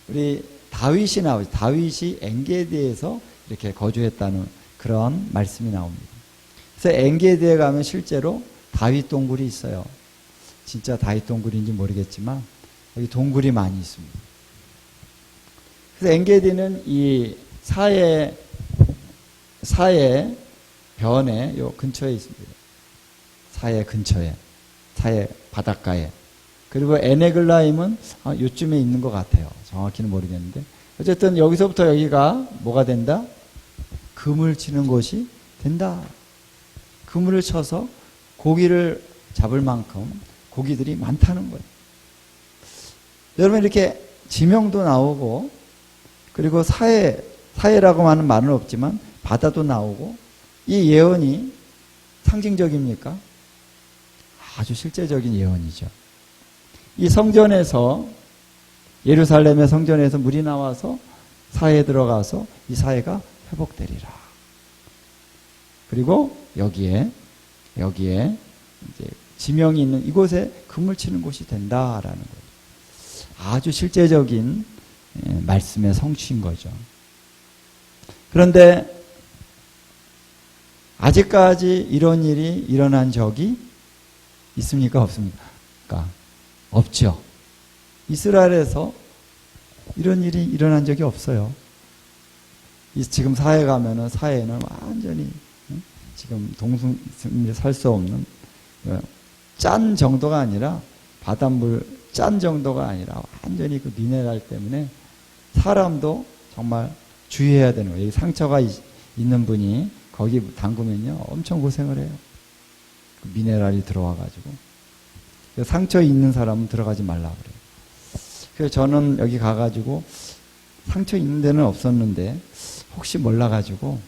우리 다윗이 나오죠. 다윗이 엔게디에서 이렇게 거주했다는 그런 말씀이 나옵니다. 그래서 엔게디에 가면 실제로 다윗 동굴이 있어요. 진짜 다윗 동굴인지 모르겠지만 여기 동굴이 많이 있습니다. 그래서 엔게디는 이 사해 변에 요 근처에 있습니다. 사해 근처에, 사해 바닷가에. 그리고 에네글라임은 요쯤에 있는 것 같아요. 정확히는 모르겠는데 어쨌든 여기서부터 여기가 뭐가 된다? 그물 치는 곳이 된다. 그물을 쳐서 고기를 잡을 만큼 고기들이 많다는 거예요. 여러분 이렇게 지명도 나오고 그리고 사해라고 하는 말은 없지만 바다도 나오고 이 예언이 상징적입니까? 아주 실제적인 예언이죠. 이 성전에서 예루살렘의 성전에서 물이 나와서 사해에 들어가서 이 사해가 회복되리라. 그리고 여기에 이제 지명이 있는 이곳에 금을 치는 곳이 된다라는 거죠. 아주 실제적인 말씀의 성취인 거죠. 그런데 아직까지 이런 일이 일어난 적이 있습니까? 없습니까? 없죠. 이스라엘에서 이런 일이 일어난 적이 없어요. 지금 사회 가면은 사회는 완전히 지금 동승이 살 수 없는 짠 정도가 아니라 바닷물 짠 정도가 아니라 완전히 그 미네랄 때문에 사람도 정말 주의해야 되는 거예요. 여기 상처가 있는 분이 거기 담그면요 엄청 고생을 해요. 그 미네랄이 들어와가지고 상처 있는 사람은 들어가지 말라 그래요. 그래서 저는 여기 가가지고 상처 있는 데는 없었는데 혹시 몰라가지고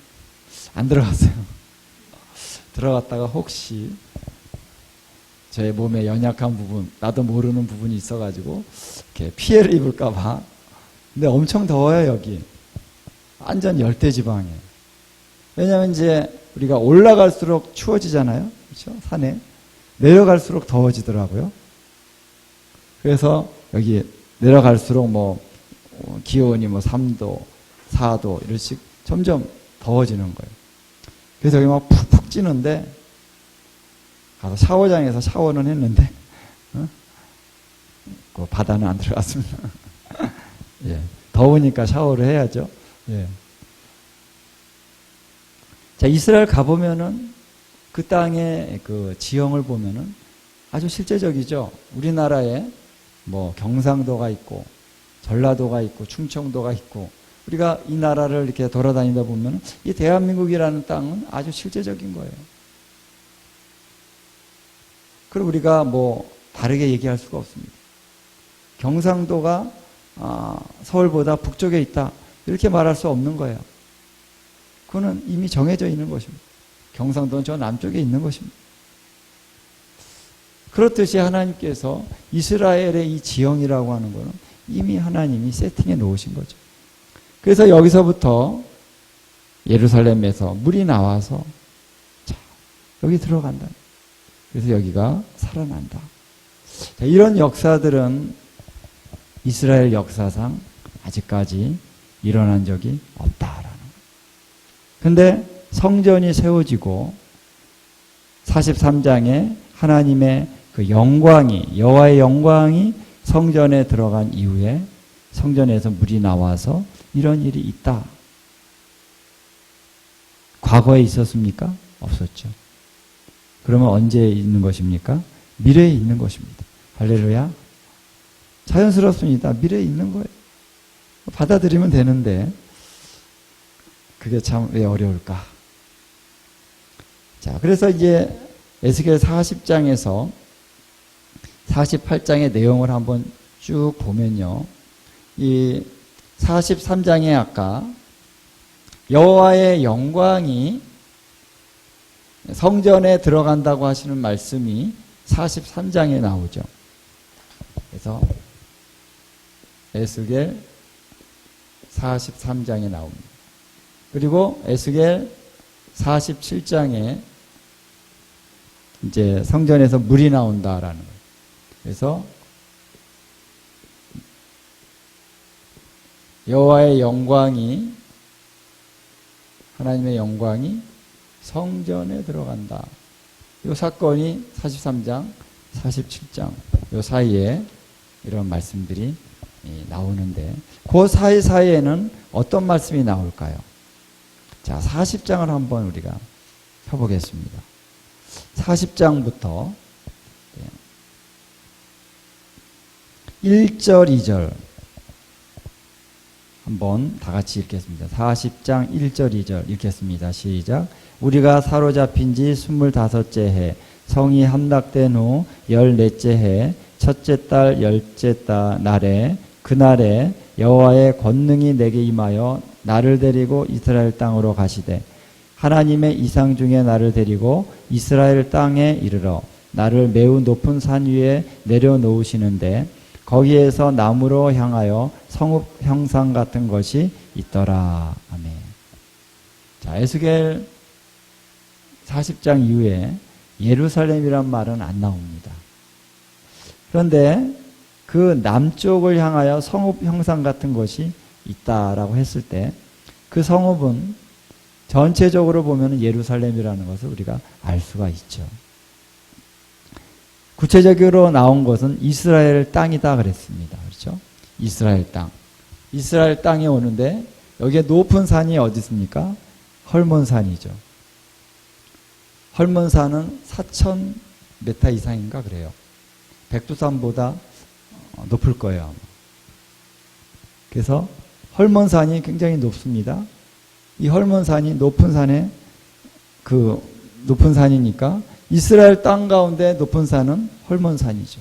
안 들어갔어요. 들어갔다가 혹시 제 몸에 연약한 부분, 나도 모르는 부분이 있어가지고 이렇게 피해를 입을까봐. 근데 엄청 더워요 여기. 완전 열대지방이에요. 왜냐하면 이제 우리가 올라갈수록 추워지잖아요. 그렇죠? 산에 내려갈수록 더워지더라고요. 그래서 여기 내려갈수록 뭐 기온이 뭐 3도, 4도 이렇게 점점 더워지는 거예요. 그래서 여기 막 푹푹 찌는데 가서 샤워장에서 샤워는 했는데 그 바다는 안 들어갔습니다. 예, 더우니까 샤워를 해야죠. 예. 자, 이스라엘 가보면은 그 땅의 그 지형을 보면은 아주 실제적이죠. 우리나라에 뭐 경상도가 있고 전라도가 있고 충청도가 있고 우리가 이 나라를 이렇게 돌아다니다 보면 이 대한민국이라는 땅은 아주 실제적인 거예요. 그리고 우리가 뭐 다르게 얘기할 수가 없습니다. 경상도가 서울보다 북쪽에 있다 이렇게 말할 수 없는 거예요. 그거는 이미 정해져 있는 것입니다. 경상도는 저 남쪽에 있는 것입니다. 그렇듯이 하나님께서 이스라엘의 이 지형이라고 하는 것은 이미 하나님이 세팅해 놓으신 거죠. 그래서 여기서부터 예루살렘에서 물이 나와서 자, 여기 들어간다. 그래서 여기가 살아난다. 자, 이런 역사들은 이스라엘 역사상 아직까지 일어난 적이 없다라는 거예요. 근데 성전이 세워지고 43장에 하나님의 그 영광이 여호와의 영광이 성전에 들어간 이후에 성전에서 물이 나와서 이런 일이 있다. 과거에 있었습니까? 없었죠. 그러면 언제 있는 것입니까? 미래에 있는 것입니다. 할렐루야. 자연스럽습니다. 미래에 있는 거예요. 받아들이면 되는데 그게 참 왜 어려울까? 자, 그래서 이제 에스겔 40장에서 48장의 내용을 한번 쭉 보면요. 이 43장에 아까 여호와의 영광이 성전에 들어간다고 하시는 말씀이 43장에 나오죠. 그래서 에스겔 43장에 나옵니다. 그리고 에스겔 47장에 이제 성전에서 물이 나온다라는 거예요. 그래서 여호와의 영광이 하나님의 영광이 성전에 들어간다. 이 사건이 43장, 47장 이 사이에 이런 말씀들이 나오는데 그 사이사이에는 어떤 말씀이 나올까요? 자, 40장을 한번 우리가 펴보겠습니다. 40장부터 1절, 2절 한번 다 같이 읽겠습니다. 40장 1절, 2절 읽겠습니다. 시작. 우리가 사로잡힌 지 25째 해 성이 함락된 후 14째 해 첫째 달 10째 날에 그날에 여호와의 권능이 내게 임하여 나를 데리고 이스라엘 땅으로 가시되 하나님의 이상 중에 나를 데리고 이스라엘 땅에 이르러 나를 매우 높은 산 위에 내려놓으시는데 거기에서 나무로 향하여 성읍 형상 같은 것이 있더라. 아멘. 자, 에스겔 40장 이후에 예루살렘이란 말은 안 나옵니다. 그런데 그 남쪽을 향하여 성읍 형상 같은 것이 있다라고 했을 때 그 성읍은 전체적으로 보면 예루살렘이라는 것을 우리가 알 수가 있죠. 구체적으로 나온 것은 이스라엘 땅이다 그랬습니다. 그렇죠? 이스라엘 땅. 이스라엘 땅에 오는데 여기에 높은 산이 어디 있습니까? 헐몬산이죠. 헐몬산은 4,000m 이상인가 그래요. 백두산보다 높을 거예요, 아마. 그래서 헐몬산이 굉장히 높습니다. 이 헐몬산이 높은 산에 높은 산이니까 이스라엘 땅 가운데 높은 산은 헐몬산이죠.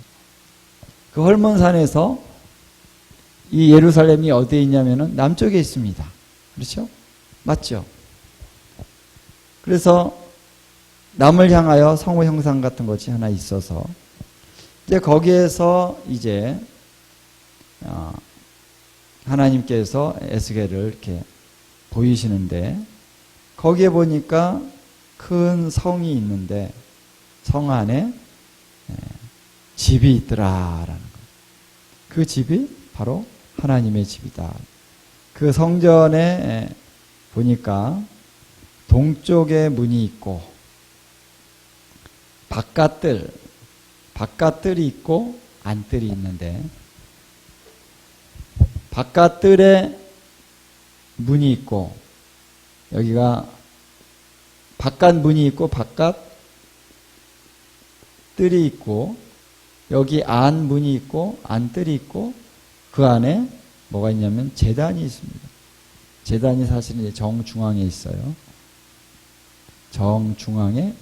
그 헐몬산에서 이 예루살렘이 어디에 있냐면은 남쪽에 있습니다. 그렇죠? 맞죠? 그래서 남을 향하여 성읍 형상 같은 것이 하나 있어서 이제 거기에서 이제 하나님께서 에스겔을 이렇게 보이시는데 거기에 보니까 큰 성이 있는데 성 안에 집이 있더라라는 거예요. 그 집이 바로 하나님의 집이다. 그 성전에 보니까 동쪽에 문이 있고 바깥뜰이 있고 안뜰이 있는데 바깥뜰에 문이 있고 여기가 바깥 문이 있고 바깥 뜰이 있고 여기 안 문이 있고 안뜰이 있고 그 안에 뭐가 있냐면 제단이 있습니다. 제단이 사실은 정중앙에 있어요. 정중앙에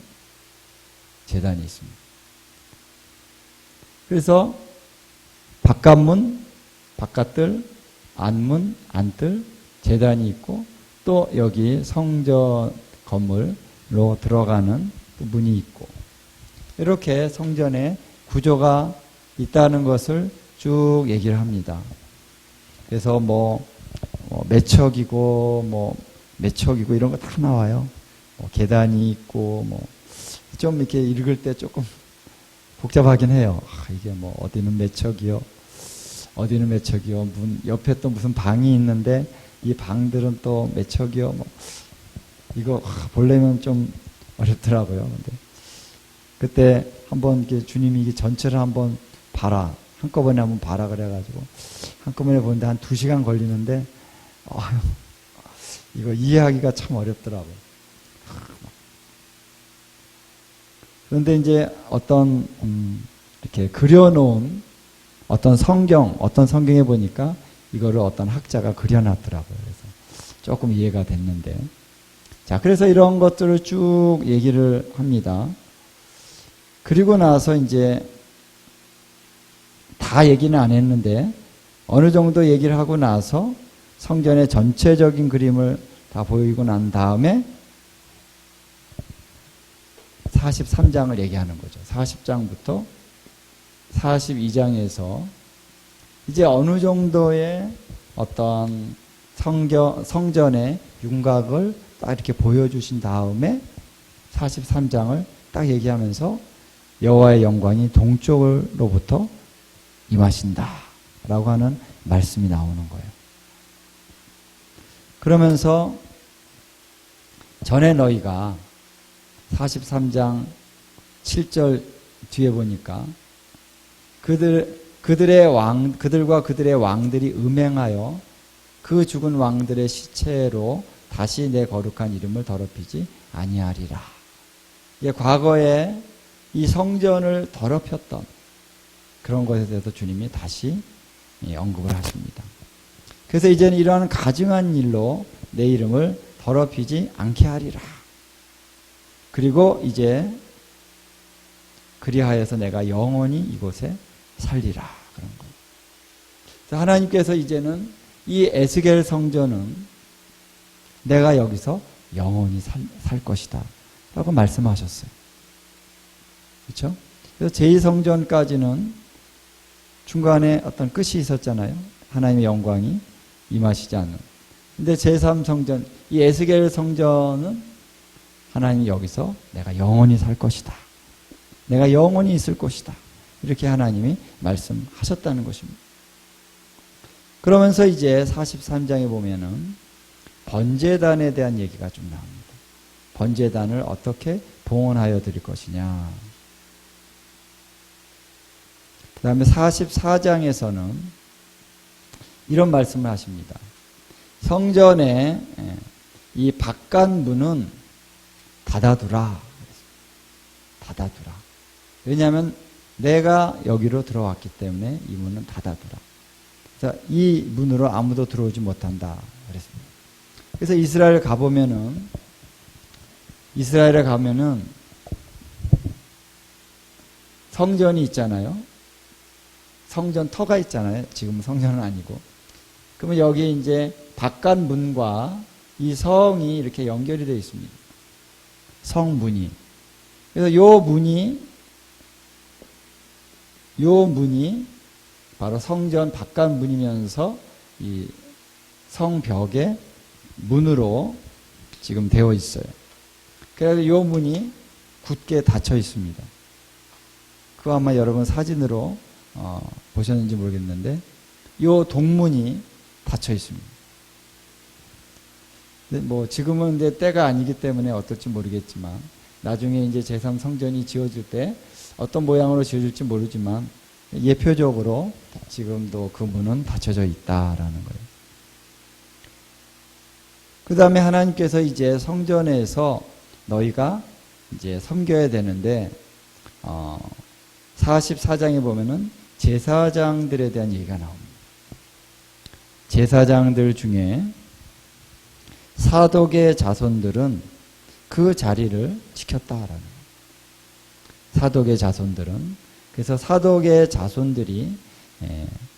제단이 있습니다. 그래서 바깥문, 바깥뜰, 안문, 안뜰, 제단이 있고 또 여기 성전 건물로 들어가는 문이 있고 이렇게 성전에 구조가 있다는 것을 쭉 얘기를 합니다. 그래서 매척이고 이런 거 다 나와요. 계단이 있고 좀 이렇게 읽을 때 조금 복잡하긴 해요. 이게 어디는 매척이요, 문 옆에 또 무슨 방이 있는데 이 방들은 또 매척이요. 이거 보려면 좀 어렵더라고요. 근데 그때 한번 주님이 이게 전체를 한번 봐라, 한꺼번에 한번 봐라 그래가지고 한꺼번에 보는데 한 2시간 걸리는데 이거 이해하기가 참 어렵더라고요. 그런데 이제 어떤 이렇게 그려놓은 어떤 성경에 보니까 이거를 어떤 학자가 그려놨더라고요. 그래서 조금 이해가 됐는데, 자, 그래서 이런 것들을 쭉 얘기를 합니다. 그리고 나서 이제 다 얘기는 안 했는데 어느 정도 얘기를 하고 나서 성전의 전체적인 그림을 다 보이고 난 다음에 43장을 얘기하는 거죠. 40장부터 42장에서 이제 어느 정도의 어떤 성전의 윤곽을 딱 이렇게 보여주신 다음에 43장을 딱 얘기하면서 여호와의 영광이 동쪽으로부터 임하신다 라고 하는 말씀이 나오는 거예요. 그러면서 전에 너희가 43장 7절 뒤에 보니까 그들과 그들의 왕들이 음행하여 그 죽은 왕들의 시체로 다시 내 거룩한 이름을 더럽히지 아니하리라. 이게 과거에 이 성전을 더럽혔던 그런 것에 대해서 주님이 다시 언급을 하십니다. 그래서 이제는 이러한 가증한 일로 내 이름을 더럽히지 않게 하리라. 그리고 이제 그리하여서 내가 영원히 이곳에 살리라. 그런 거예요. 그래서 하나님께서 이제는 이 에스겔 성전은 내가 여기서 영원히 살 것이다 라고 말씀하셨어요. 그렇죠? 그래서 제2성전까지는 중간에 어떤 끝이 있었잖아요. 하나님의 영광이 임하시지 않는. 근데 제3성전, 이 에스겔 성전은 하나님이 여기서 내가 영원히 살 것이다. 내가 영원히 있을 것이다. 이렇게 하나님이 말씀하셨다는 것입니다. 그러면서 이제 43장에 보면은 번제단에 대한 얘기가 좀 나옵니다. 번제단을 어떻게 봉헌하여 드릴 것이냐. 그 다음에 44장에서는 이런 말씀을 하십니다. 성전에 이 바깥문은 닫아두라. 닫아두라. 왜냐하면 내가 여기로 들어왔기 때문에 이 문은 닫아두라. 그래서 이 문으로 아무도 들어오지 못한다. 그랬습니다. 그래서 이스라엘에 가면은 성전이 있잖아요. 성전 터가 있잖아요. 지금 성전은 아니고. 그러면 여기 이제 바깥 문과 이 성이 이렇게 연결이 되어 있습니다. 성문이. 그래서 요 문이 바로 성전 바깥 문이면서 이 성벽의 문으로 지금 되어 있어요. 그래서 요 문이 굳게 닫혀 있습니다. 그거 아마 여러분 사진으로 보셨는지 모르겠는데 요 동문이 닫혀 있습니다. 근데 뭐 지금은 근데 때가 아니기 때문에 어떨지 모르겠지만 나중에 이제 제3성전이 지어질 때 어떤 모양으로 지어질지 모르지만 예표적으로 지금도 그 문은 닫혀져 있다라는 거예요. 그 다음에 하나님께서 이제 성전에서 너희가 이제 섬겨야 되는데 44장에 보면은 제사장들에 대한 얘기가 나옵니다. 제사장들 중에 사독의 자손들은 그 자리를 지켰다라는 거예요. 사독의 자손들은. 그래서 사독의 자손들이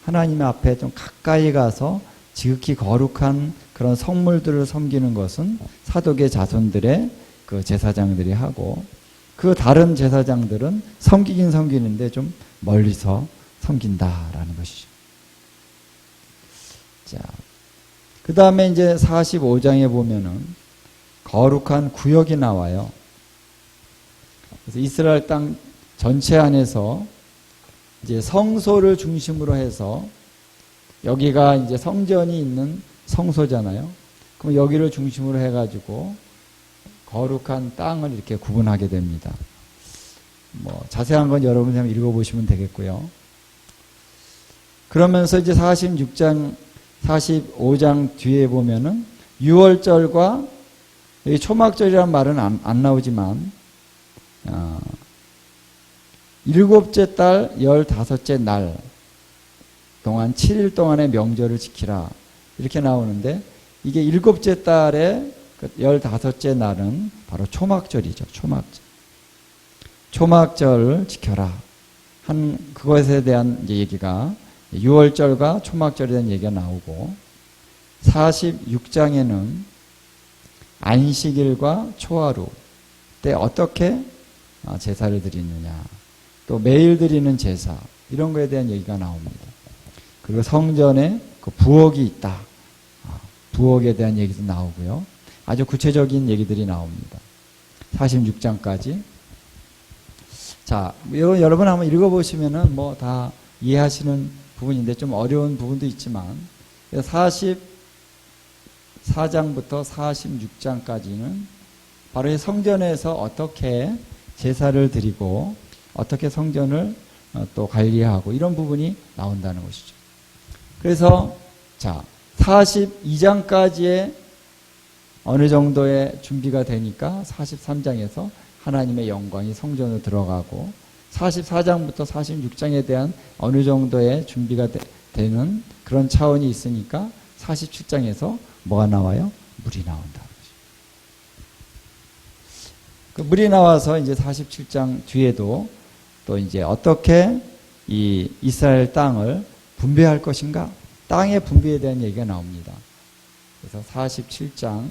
하나님 앞에 좀 가까이 가서 지극히 거룩한 그런 성물들을 섬기는 것은 사독의 자손들의 그 제사장들이 하고, 그 다른 제사장들은 섬기긴 섬기는데 좀 멀리서 섬긴다라는 것이죠. 자, 그 다음에 이제 45장에 보면은 거룩한 구역이 나와요. 그래서 이스라엘 땅 전체 안에서 이제 성소를 중심으로 해서 여기가 이제 성전이 있는 성소잖아요. 그럼 여기를 중심으로 해가지고 거룩한 땅을 이렇게 구분하게 됩니다. 뭐 자세한 건 여러분이 한번 읽어보시면 되겠고요. 그러면서 이제 45장 뒤에 보면은 유월절과 여기 초막절이라는 말은 안 나오지만 일곱째 달 15째 날 동안 7일 동안의 명절을 지키라 이렇게 나오는데, 이게 일곱째 달의 15째 날은 바로 초막절이죠. 초막절을 지켜라 한 그것에 대한 이제 얘기가, 유월절과 초막절에 대한 얘기가 나오고, 46장에는 안식일과 초하루 때 어떻게 제사를 드리느냐, 또 매일 드리는 제사, 이런 거에 대한 얘기가 나옵니다. 그리고 성전에 그 부엌이 있다. 부엌에 대한 얘기도 나오고요. 아주 구체적인 얘기들이 나옵니다. 46장까지. 자, 여러분 한번 읽어보시면은 뭐 다 이해하시는 부분인데 좀 어려운 부분도 있지만, 44장부터 46장까지는 바로 이 성전에서 어떻게 제사를 드리고 어떻게 성전을 또 관리하고 이런 부분이 나온다는 것이죠. 그래서 자, 42장까지의 어느 정도의 준비가 되니까 43장에서 하나님의 영광이 성전으로 들어가고, 44장부터 46장에 대한 어느 정도의 준비가 되는 그런 차원이 있으니까 47장에서 뭐가 나와요? 물이 나온다. 그 물이 나와서 이제 47장 뒤에도 또 이제 어떻게 이 이스라엘 땅을 분배할 것인가? 땅의 분배에 대한 얘기가 나옵니다. 그래서 47장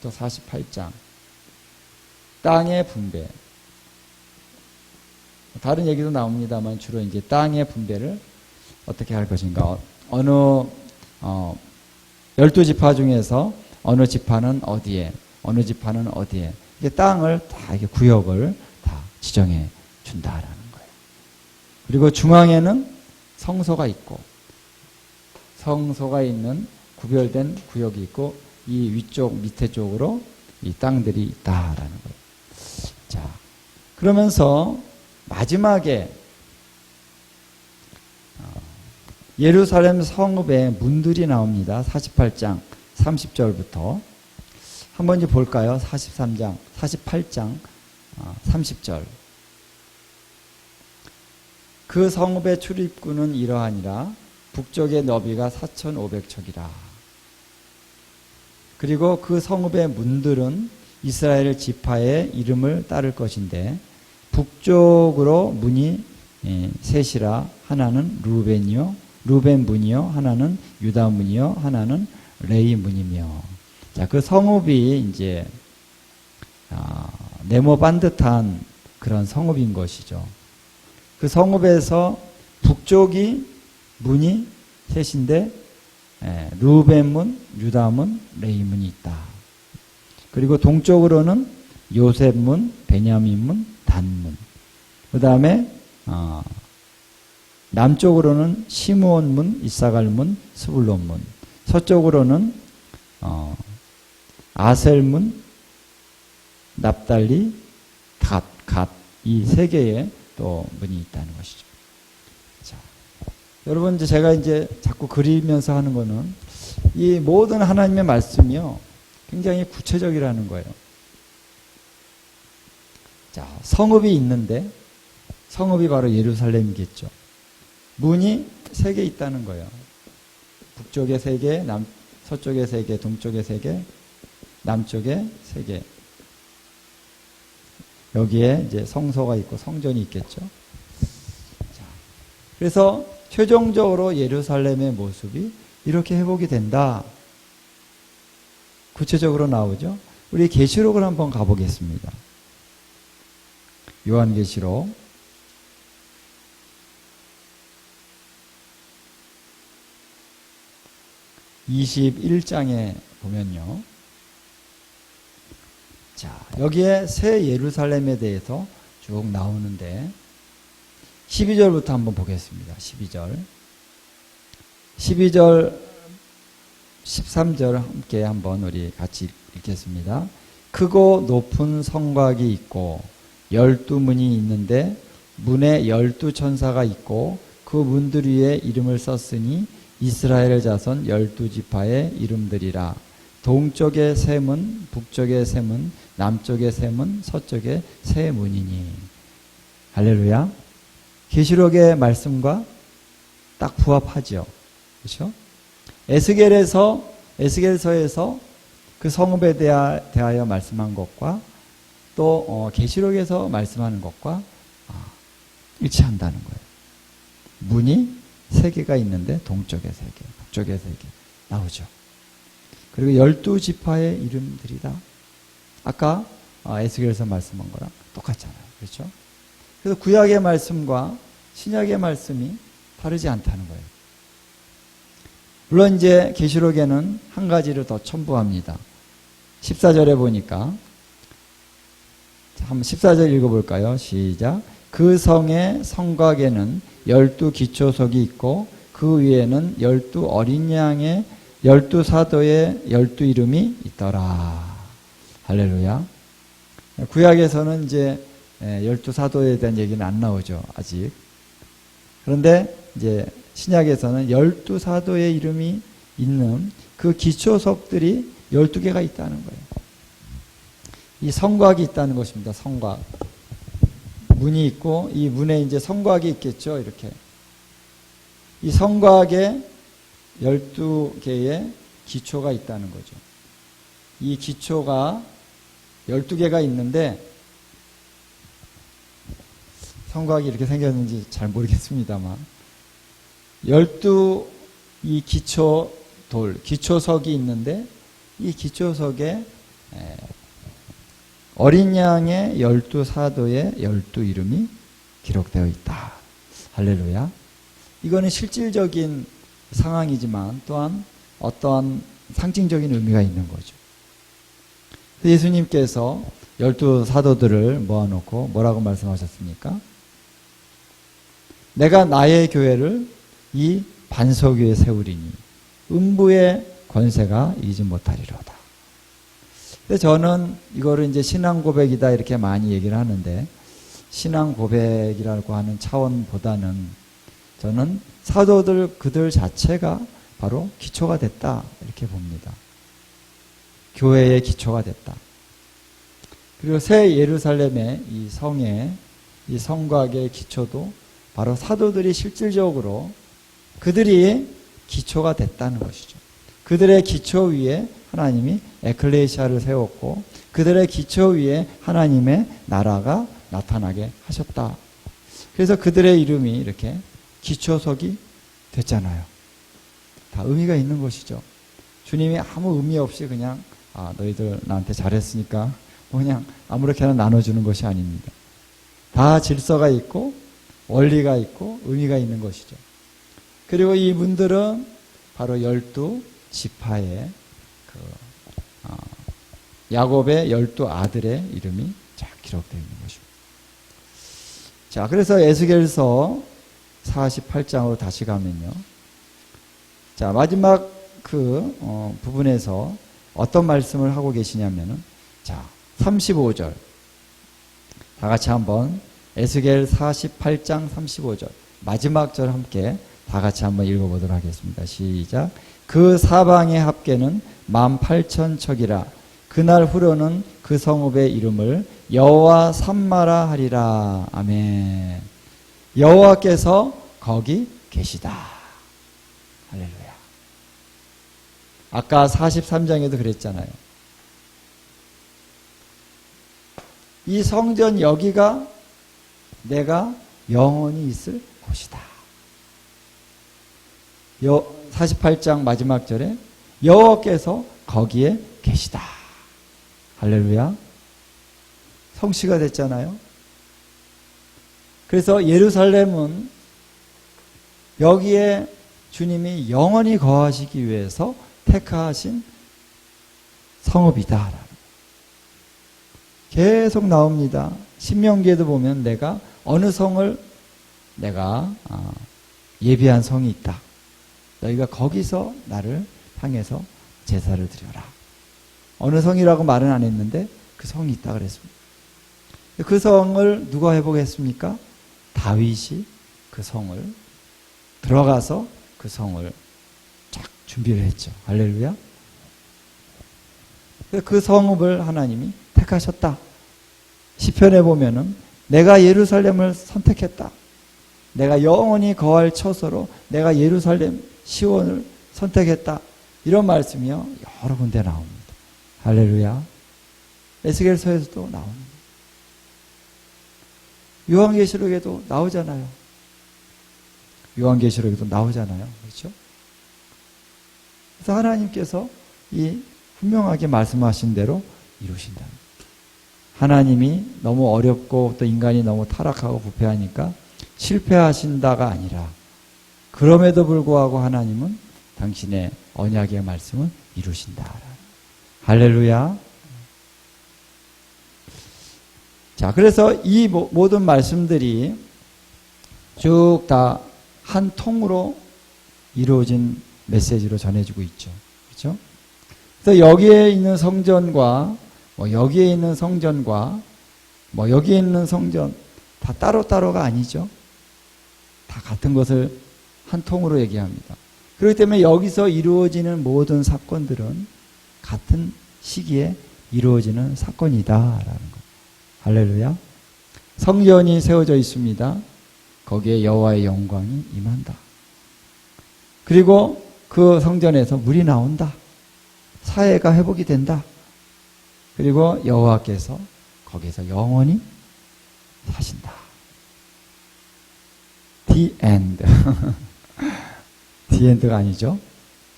또 48장 땅의 분배. 다른 얘기도 나옵니다만 주로 이제 땅의 분배를 어떻게 할 것인가? 어느 12지파 중에서 어느 지파는 어디에, 어느 지파는 어디에, 이게 땅을 다 이게 구역을 다 지정해 준다라는 거예요. 그리고 중앙에는 성소가 있고, 성소가 있는 구별된 구역이 있고, 이 위쪽 밑에 쪽으로 이 땅들이 있다라는 거예요. 자, 그러면서 마지막에 예루살렘 성읍의 문들이 나옵니다. 48장 30절부터 한번 이제 볼까요? 43장, 48장 30절. 그 성읍의 출입구는 이러하니라. 북쪽의 너비가 4,500척이라. 그리고 그 성읍의 문들은 이스라엘 지파의 이름을 따를 것인데 북쪽으로 문이 셋이라. 하나는 루벤 문이요, 하나는 유다 문이요, 하나는 레위 문이며. 자, 그 성읍이 이제 네모 반듯한 그런 성읍인 것이죠. 그 성읍에서 북쪽이 문이 셋인데 루벤 문, 유다 문, 레위 문이 있다. 그리고 동쪽으로는 요셉 문, 베냐민 문, 단 문. 그 다음에 남쪽으로는 시므온 문, 이사갈 문, 스불론 문. 서쪽으로는 아셀 문, 납달리, 갓. 이 세 개의 또 문이 있다는 것이죠. 자, 여러분 제가 이제 자꾸 그리면서 하는 거는 이 모든 하나님의 말씀이요 굉장히 구체적이라는 거예요. 자, 성읍이 있는데 성읍이 바로 예루살렘이겠죠. 문이 세 개 있다는 거예요. 북쪽에 세 개, 서쪽에 세 개, 동쪽에 세 개, 남쪽에 세 개. 여기에 이제 성소가 있고 성전이 있겠죠. 자, 그래서 최종적으로 예루살렘의 모습이 이렇게 회복이 된다. 구체적으로 나오죠. 우리 계시록을 한번 가보겠습니다. 요한계시록 21장에 보면요. 자, 여기에 새 예루살렘에 대해서 쭉 나오는데 12절부터 한번 보겠습니다. 12절 13절 함께 한번 우리 같이 읽겠습니다. 크고 높은 성곽이 있고 12문이 있는데 문에 12천사가 있고 그 문들 위에 이름을 썼으니 이스라엘 자손 12지파의 이름들이라. 동쪽의 세 문, 북쪽의 세 문, 남쪽의 세 문, 서쪽의 세 문이니. 할렐루야. 계시록의 말씀과 딱 부합하죠. 그렇죠? 에스겔서에서 그 성읍에 대하여 말씀한 것과 또 계시록에서 말씀하는 것과 일치한다는 거예요. 문이 세 개가 있는데 동쪽에 세 개, 북쪽에 세 개 나오죠. 그리고 12지파의 이름들이다. 아까 에스겔에서 말씀한 거랑 똑같잖아요. 그렇죠? 그래서 구약의 말씀과 신약의 말씀이 다르지 않다는 거예요. 물론 이제 계시록에는 한 가지를 더 첨부합니다. 14절에 보니까 한번 14절 읽어볼까요? 시작. 그 성의 성곽에는 12기초석이 있고 그 위에는 12 어린 양의 12사도의 12이름이 있더라. 할렐루야. 구약에서는 이제 12사도에 대한 얘기는 안 나오죠. 아직. 그런데 이제 신약에서는 12사도의 이름이 있는 그 기초석들이 12개가 있다는 거예요. 이 성곽이 있다는 것입니다. 성곽. 문이 있고 이 문에 이제 성곽이 있겠죠. 이렇게. 이 성곽에 12개의 기초가 있다는 거죠. 이 기초가 12개가 있는데 성곽이 이렇게 생겼는지 잘 모르겠습니다만 12 이 기초석이 있는데 이 기초석에 어린 양의 12사도의 12이름이 기록되어 있다. 할렐루야. 이거는 실질적인 상황이지만 또한 어떠한 상징적인 의미가 있는 거죠. 예수님께서 12사도들을 모아놓고 뭐라고 말씀하셨습니까? 내가 나의 교회를 이 반석 위에 세우리니 음부의 권세가 이기지 못하리로다. 근데 저는 이거를 이제 신앙 고백이다 이렇게 많이 얘기를 하는데 신앙 고백이라고 하는 차원보다는 저는 사도들 그들 자체가 바로 기초가 됐다 이렇게 봅니다. 교회의 기초가 됐다. 그리고 새 예루살렘의 이 성의 이 성곽의 기초도 바로 사도들이 실질적으로 그들이 기초가 됐다는 것이죠. 그들의 기초 위에 하나님이 에클레시아를 세웠고 그들의 기초 위에 하나님의 나라가 나타나게 하셨다. 그래서 그들의 이름이 이렇게 기초석이 됐잖아요. 다 의미가 있는 것이죠. 주님이 아무 의미 없이 그냥 너희들 나한테 잘했으니까 그냥 아무렇게나 나눠주는 것이 아닙니다. 다 질서가 있고 원리가 있고 의미가 있는 것이죠. 그리고 이 문들은 바로 12지파의 야곱의 12아들의 이름이 쫙 기록되어 있는 것입니다. 자, 그래서 에스겔서 48장으로 다시 가면요. 자, 마지막 부분에서 어떤 말씀을 하고 계시냐면은, 자, 35절. 다 같이 한번 에스겔 48장 35절. 마지막 절 함께 다 같이 한번 읽어보도록 하겠습니다. 시작. 그 사방의 합계는 18,000척이라. 그날 후로는 그 성읍의 이름을 여호와 삼마라 하리라. 아멘. 여호와께서 거기 계시다. 할렐루야. 아까 43장에도 그랬잖아요. 이 성전 여기가 내가 영원히 있을 곳이다. 48장 마지막 절에 여호와께서 거기에 계시다. 할렐루야. 성취가 됐잖아요. 그래서 예루살렘은 여기에 주님이 영원히 거하시기 위해서 택하신 성읍이다. 계속 나옵니다. 신명기에도 보면 내가 어느 성을 내가 예비한 성이 있다. 너희가 거기서 나를 향해서 제사를 드려라. 어느 성이라고 말은 안 했는데 그 성이 있다 그랬습니다. 그 성을 누가 회복했습니까? 다윗이 그 성을 들어가서 그 성을 쫙 준비를 했죠. 할렐루야. 그 성읍을 하나님이 택하셨다. 시편에 보면은 내가 예루살렘을 선택했다. 내가 영원히 거할 처소로 내가 예루살렘 시온을 선택했다. 이런 말씀이요 여러 군데 나옵니다. 할렐루야. 에스겔서에서도 나옵니다. 요한계시록에도 나오잖아요. 요한계시록에도 나오잖아요. 그렇죠? 그래서 하나님께서 이 분명하게 말씀하신 대로 이루신다. 하나님이 너무 어렵고 또 인간이 너무 타락하고 부패하니까 실패하신다가 아니라 그럼에도 불구하고 하나님은 당신의 언약의 말씀은 이루신다. 할렐루야. 자, 그래서 이 모든 말씀들이 쭉 다 한 통으로 이루어진 메시지로 전해지고 있죠. 그렇죠? 그래서 여기에 있는 성전과 여기에 있는 성전과 여기에 있는 성전 다 따로따로가 아니죠. 다 같은 것을 한 통으로 얘기합니다. 그렇기 때문에 여기서 이루어지는 모든 사건들은 같은 시기에 이루어지는 사건이다라는 것. 할렐루야. 성전이 세워져 있습니다. 거기에 여호와의 영광이 임한다. 그리고 그 성전에서 물이 나온다. 사회가 회복이 된다. 그리고 여호와께서 거기에서 영원히 사신다. The end. The end가 아니죠.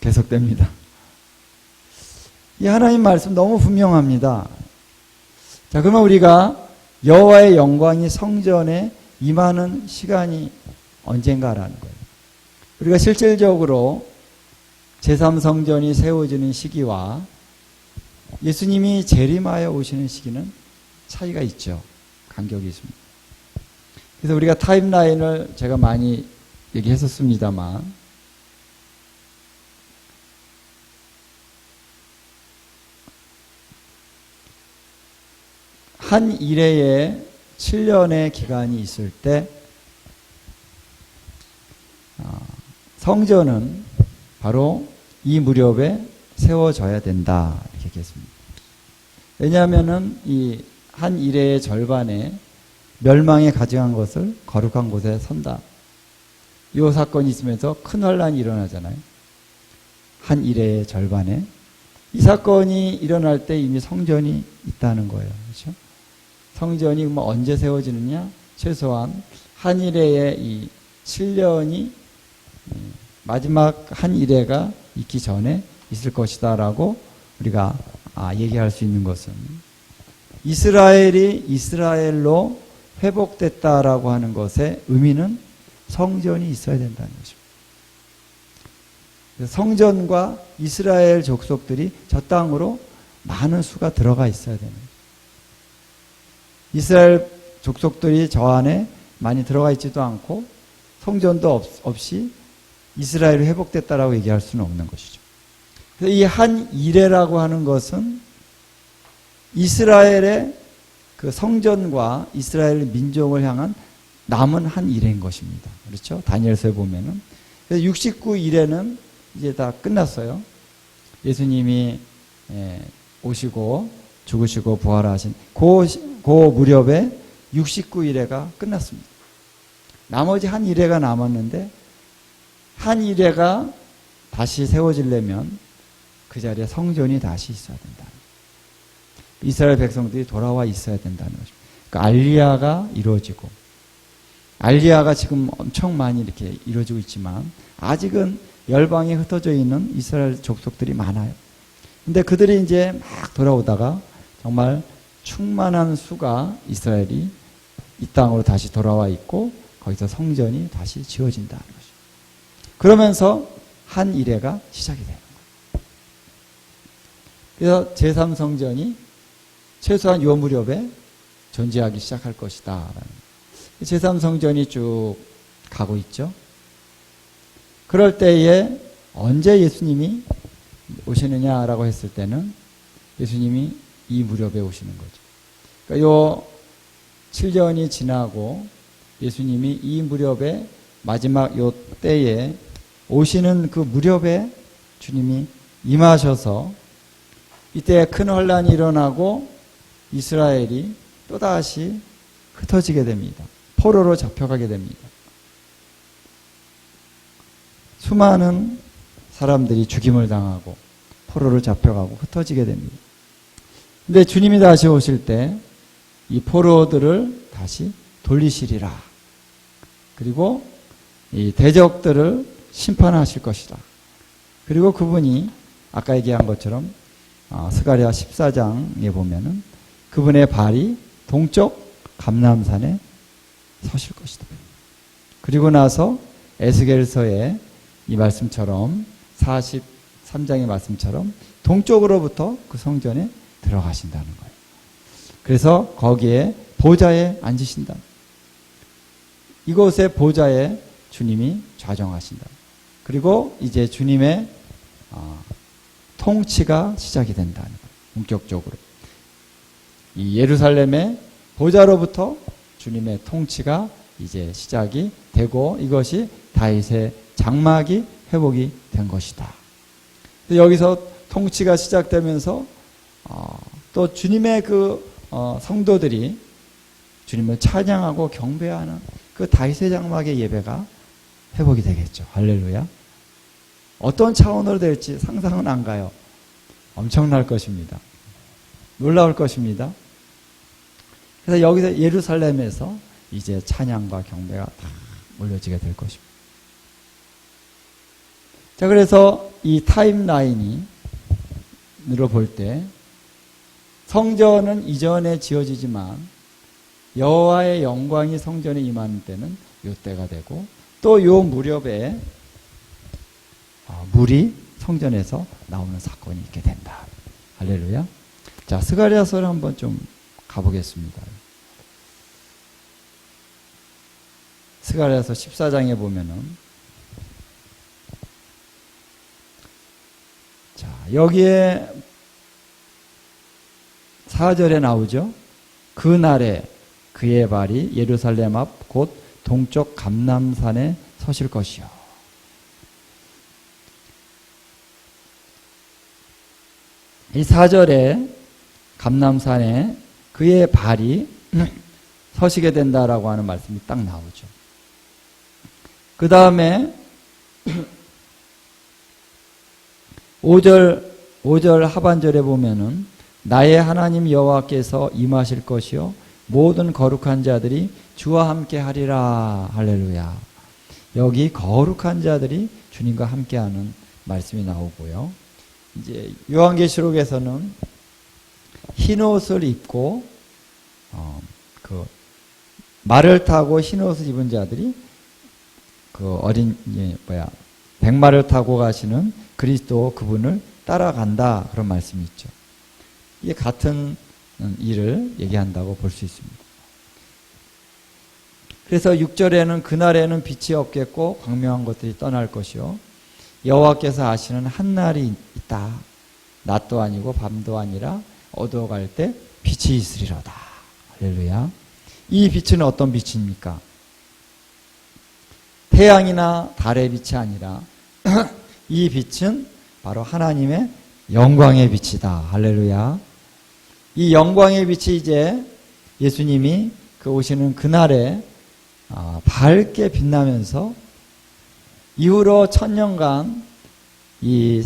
계속됩니다. 이 하나님 말씀 너무 분명합니다. 자, 그러면 우리가 여호와의 영광이 성전에 임하는 시간이 언젠가라는 거예요. 우리가 실질적으로 제3성전이 세워지는 시기와 예수님이 재림하여 오시는 시기는 차이가 있죠. 간격이 있습니다. 그래서 우리가 타임라인을 제가 많이 얘기했었습니다만 한 일회에 7년의 기간이 있을 때 성전은 바로 이 무렵에 세워져야 된다 이렇게 얘기했습니다. 왜냐하면은 이 한 일의 절반에 멸망에 가증한 것을 거룩한 곳에 선다. 이 사건이 있으면서 큰 혼란이 일어나잖아요. 한 일의 절반에. 이 사건이 일어날 때 이미 성전이 있다는 거예요. 그렇죠? 성전이 뭐 언제 세워지느냐? 최소한 한 일회의 이 7년이 마지막 한 일회가 있기 전에 있을 것이다라고 우리가 얘기할 수 있는 것은 이스라엘이 이스라엘로 회복됐다라고 하는 것의 의미는 성전이 있어야 된다는 거죠. 성전과 이스라엘 족속들이 저 땅으로 많은 수가 들어가 있어야 되는 거죠. 이스라엘 족속들이 저 안에 많이 들어가 있지도 않고 성전도 없이 이스라엘이 회복됐다라고 얘기할 수는 없는 것이죠. 그래서 이 한 이레라고 하는 것은 이스라엘의 그 성전과 이스라엘 민족을 향한 남은 한 이레인 것입니다. 그렇죠? 다니엘서에 보면은. 그래서 69 이레는 이제 다 끝났어요. 예수님이 오시고 죽으시고 부활하신 그 무렵에 69 이레가 끝났습니다. 나머지 한 이레가 남았는데 한 이레가 다시 세워지려면 그 자리에 성전이 다시 있어야 된다. 이스라엘 백성들이 돌아와 있어야 된다는 거죠. 그러니까 알리야가 이루어지고 알리야가 지금 엄청 많이 이렇게 이루어지고 있지만 아직은 열방에 흩어져 있는 이스라엘 족속들이 많아요. 근데 그들이 이제 막 돌아오다가 정말 충만한 수가 이스라엘이 이 땅으로 다시 돌아와 있고 거기서 성전이 다시 지어진다는 거죠. 그러면서 한 이래가 시작이 되는 거예요. 그래서 제3성전이 최소한 요 무렵에 존재하기 시작할 것이다. 제3성전이 쭉 가고 있죠. 그럴 때에 언제 예수님이 오시느냐라고 했을 때는 예수님이 이 무렵에 오시는 거죠. 그러니까 요 7년이 지나고 예수님이 이 무렵에 마지막 요 때에 오시는 그 무렵에 주님이 임하셔서 이때 큰 혼란이 일어나고 이스라엘이 또다시 흩어지게 됩니다. 포로로 잡혀가게 됩니다. 수많은 사람들이 죽임을 당하고 포로로 잡혀가고 흩어지게 됩니다. 근데 주님이 다시 오실 때 이 포로들을 다시 돌리시리라. 그리고 이 대적들을 심판하실 것이다. 그리고 그분이 아까 얘기한 것처럼 스가랴 14장에 보면은 그분의 발이 동쪽 감람산에 서실 것이다. 그리고 나서 에스겔서의 이 말씀처럼 43장의 말씀처럼 동쪽으로부터 그 성전에 들어가신다는 거예요. 그래서 거기에 보좌에 앉으신다. 이곳의 보좌에 주님이 좌정하신다. 그리고 이제 주님의 통치가 시작이 된다는 거예요. 본격적으로. 이 예루살렘의 보좌로부터 주님의 통치가 이제 시작이 되고 이것이 다윗의 장막이 회복이 된 것이다. 여기서 통치가 시작되면서 또 주님의 그 성도들이 주님을 찬양하고 경배하는 그 다윗의 장막의 예배가 회복이 되겠죠. 할렐루야. 어떤 차원으로 될지 상상은 안 가요. 엄청날 것입니다. 놀라울 것입니다. 그래서 여기서 예루살렘에서 이제 찬양과 경배가 다 올려지게 될 것입니다. 자, 그래서 이 타임라인으로 볼 때 성전은 이전에 지어지지만 여호와의 영광이 성전에 임하는 때는 이때가 되고 또 요 무렵에 물이 성전에서 나오는 사건이 있게 된다. 할렐루야. 자, 스가랴서를 한번 좀 가보겠습니다. 스가랴서 14장에 보면은 자, 여기에 4절에 나오죠. 그날에 그의 발이 예루살렘 앞 곧 동쪽 감람산에 서실 것이요. 이 4절에 감람산에 그의 발이 서시게 된다라고 하는 말씀이 딱 나오죠. 그 다음에 5절 하반절에 보면은 나의 하나님 여호와께서 임하실 것이요 모든 거룩한 자들이 주와 함께 하리라. 할렐루야. 여기 거룩한 자들이 주님과 함께하는 말씀이 나오고요. 이제 요한계시록에서는 흰 옷을 입고 말을 타고 흰 옷을 입은 자들이 백마를 타고 가시는 그리스도 그분을 따라간다. 그런 말씀이 있죠. 이게 같은 일을 얘기한다고 볼 수 있습니다. 그래서 6절에는 그날에는 빛이 없겠고 광명한 것들이 떠날 것이요 여호와께서 아시는 한날이 있다. 낮도 아니고 밤도 아니라 어두워갈 때 빛이 있으리로다. 할렐루야. 이 빛은 어떤 빛입니까? 태양이나 달의 빛이 아니라 이 빛은 바로 하나님의 영광의 빛이다. 할렐루야. 이 영광의 빛이 이제 예수님이 오시는 그날에 밝게 빛나면서 이후로 천년간 이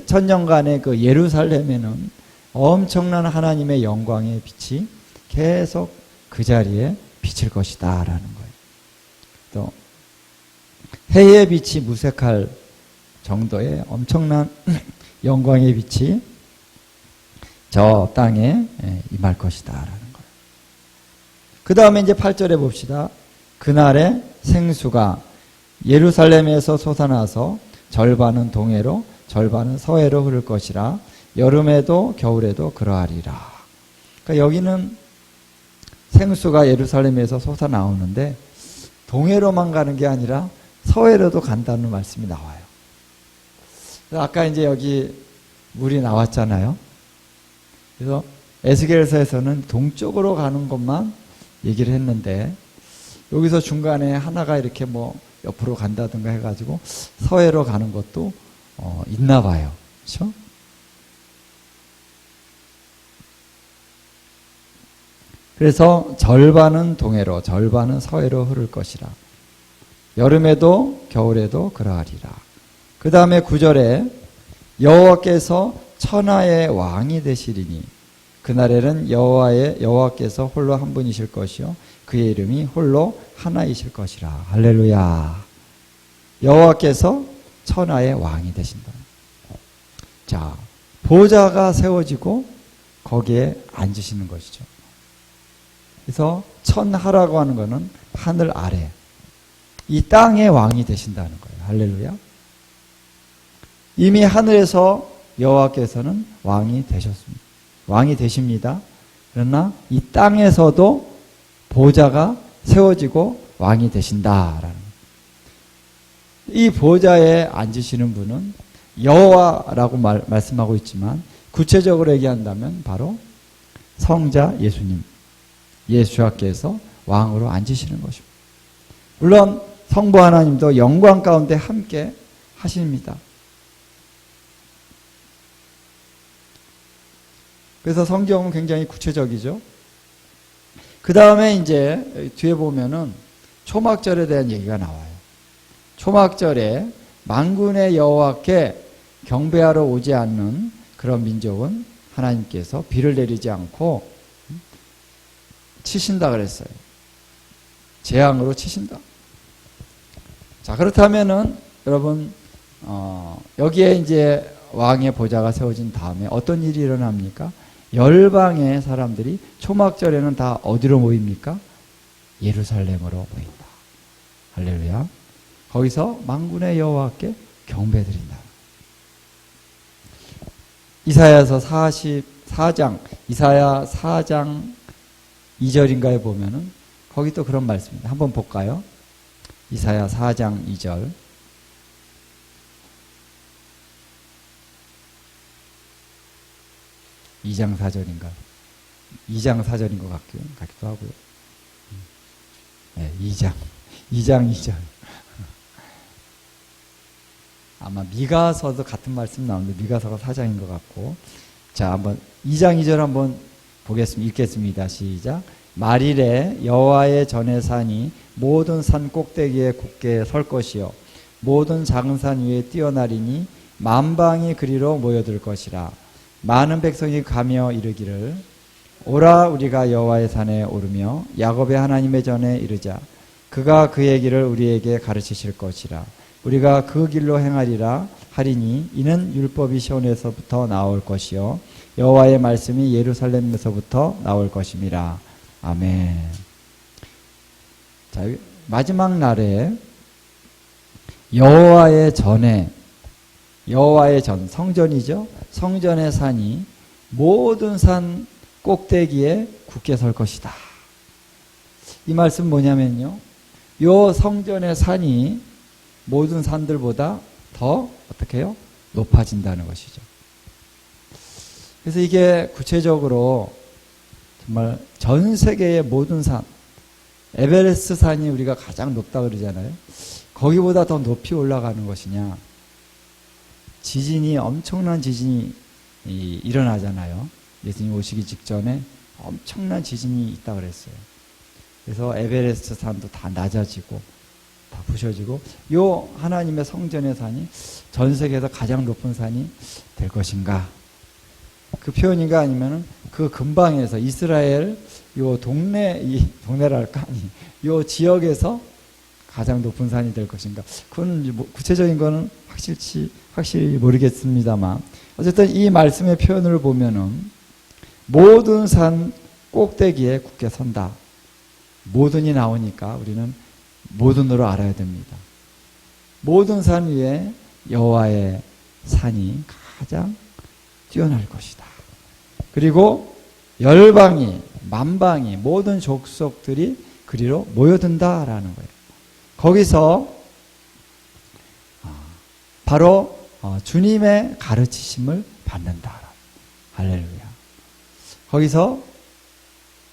천년간의 그 예루살렘에는 엄청난 하나님의 영광의 빛이 계속 그 자리에 비칠 것이다 라는 거예요. 또 해의 빛이 무색할 정도의 엄청난 영광의 빛이 저 땅에 임할 것이다 라는 거예요. 그 다음에 이제 8절에 봅시다. 그날에 생수가 예루살렘에서 솟아나서 절반은 동해로 절반은 서해로 흐를 것이라. 여름에도 겨울에도 그러하리라. 그러니까 여기는 생수가 예루살렘에서 솟아나오는데 동해로만 가는 게 아니라 서해로도 간다는 말씀이 나와요. 아까 이제 여기 물이 나왔잖아요. 그래서 에스겔서에서는 동쪽으로 가는 것만 얘기를 했는데 여기서 중간에 하나가 이렇게 옆으로 간다든가 해가지고 서해로 가는 것도 있나 봐요. 그렇죠? 그래서 절반은 동해로 절반은 서해로 흐를 것이라. 여름에도 겨울에도 그러하리라. 그 다음에 9절에 여호와께서 천하의 왕이 되시리니 그날에는 여호와께서 홀로 한 분이실 것이요 그의 이름이 홀로 하나이실 것이라. 할렐루야. 여호와께서 천하의 왕이 되신다. 자, 보좌가 세워지고 거기에 앉으시는 것이죠. 그래서 천하라고 하는 것은 하늘 아래 이 땅의 왕이 되신다는 거예요. 할렐루야. 이미 하늘에서 여호와께서는 왕이 되셨습니다. 왕이 되십니다. 그러나 이 땅에서도 보좌가 세워지고 왕이 되신다라는 거예요. 이 보좌에 앉으시는 분은 여호와라고 말씀하고 있지만 구체적으로 얘기한다면 바로 성자 예수님, 예수께서 왕으로 앉으시는 것입니다. 물론 성부 하나님도 영광 가운데 함께 하십니다. 그래서 성경은 굉장히 구체적이죠. 그 다음에 이제 뒤에 보면은 초막절에 대한 얘기가 나와요. 초막절에 만군의 여호와께 경배하러 오지 않는 그런 민족은 하나님께서 비를 내리지 않고 치신다 그랬어요. 재앙으로 치신다. 자, 그렇다면은 여러분 여기에 이제 왕의 보좌가 세워진 다음에 어떤 일이 일어납니까? 열방의 사람들이 초막절에는 다 어디로 모입니까? 예루살렘으로 모인다. 할렐루야. 거기서 만군의 여호와께 경배드린다. 이사야서 44장, 이사야 4장 2절인가에 보면은 거기 또 그런 말씀입니다. 한번 볼까요? 이사야 4장 2절. 이 장 4절인가? 2장 4절인 것 같기도 하고요. 네, 2장 2절. 아마 미가서도 같은 말씀 나오는데 미가서가 4장인 것 같고 자, 한번 2장 2절 한번 보겠습니다. 읽겠습니다. 시작. 말일에 여호와의 전에 산이 모든 산 꼭대기에 굳게 설 것이요 모든 작은 산 위에 뛰어나리니 만방이 그리로 모여들 것이라. 많은 백성이 가며 이르기를 오라 우리가 여호와의 산에 오르며 야곱의 하나님의 전에 이르자. 그가 그의 길을 우리에게 가르치실 것이라. 우리가 그 길로 행하리라 하리니 이는 율법이 시온에서부터 나올 것이요 여호와의 말씀이 예루살렘에서부터 나올 것임이라. 아멘. 자, 마지막 날에 여호와의 전에, 여호와의 전, 성전이죠. 성전의 산이 모든 산 꼭대기에 굳게 설 것이다. 이 말씀 뭐냐면요, 요 성전의 산이 모든 산들보다 더 어떻게 해요? 높아진다는 것이죠. 그래서 이게 구체적으로 정말 전 세계의 모든 산, 에베레스트 산이 우리가 가장 높다 그러잖아요. 거기보다 더 높이 올라가는 것이냐, 지진이, 엄청난 지진이 일어나잖아요. 예수님 오시기 직전에 엄청난 지진이 있다 그랬어요. 그래서 에베레스트 산도 다 낮아지고 다 부셔지고, 요 하나님의 성전의 산이 전 세계에서 가장 높은 산이 될 것인가? 그 표현인가, 아니면은 그 근방에서 이스라엘 요 동네, 이 동네랄까, 아니, 요 지역에서 가장 높은 산이 될 것인가? 그건 구체적인 거는 확실히 모르겠습니다만, 어쨌든 이 말씀의 표현을 보면은 모든 산 꼭대기에 굳게 선다. 모든이 나오니까 우리는 모든으로 알아야 됩니다. 모든 산 위에 여호와의 산이 가장 뛰어날 것이다. 그리고 열방이, 만방이, 모든 족속들이 그리로 모여든다라는 거예요. 거기서 바로 주님의 가르치심을 받는다. 할렐루야. 거기서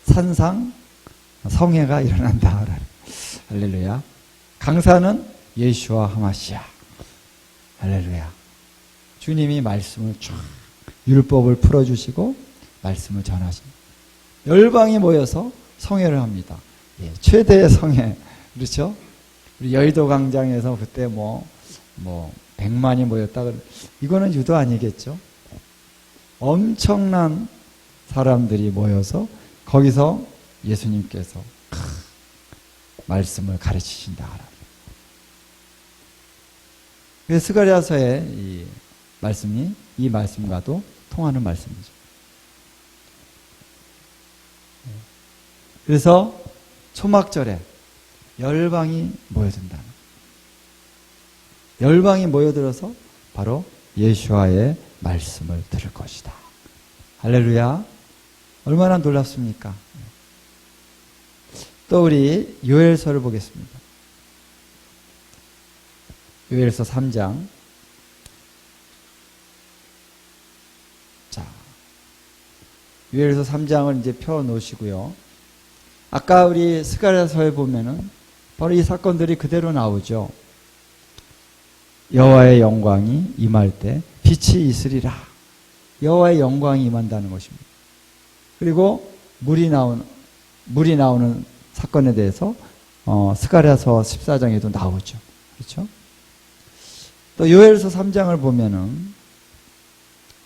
산상 성회가 일어난다. 할렐루야. 강사는 예수와 하마시아. 할렐루야. 주님이 말씀을 쫙, 율법을 풀어주시고 말씀을 전하십니다. 열방이 모여서 성회를 합니다. 예, 최대의 성회. 그렇죠? 우리 여의도 광장에서 그때 100만이 모였다. 이거는 유도 아니겠죠? 엄청난 사람들이 모여서 거기서 예수님께서 말씀을 가르치신다. 그래서 스가랴서의 이 말씀이 이 말씀과도 통하는 말씀이죠. 그래서 초막절에 열방이 모여든다. 열방이 모여들어서 바로 예수와의 말씀을 들을 것이다. 할렐루야. 얼마나 놀랍습니까? 또 우리 요엘서를 보겠습니다. 요엘서 3장. 자, 요엘서 3장을 이제 펴 놓으시고요. 아까 우리 스가랴서에 보면은 바로 이 사건들이 그대로 나오죠. 여호와의 영광이 임할 때 빛이 있으리라. 여호와의 영광이 임한다는 것입니다. 그리고 물이 나오는 사건에 대해서 스가랴서 14장에도 나오죠. 그렇죠? 또 요엘서 3장을 보면은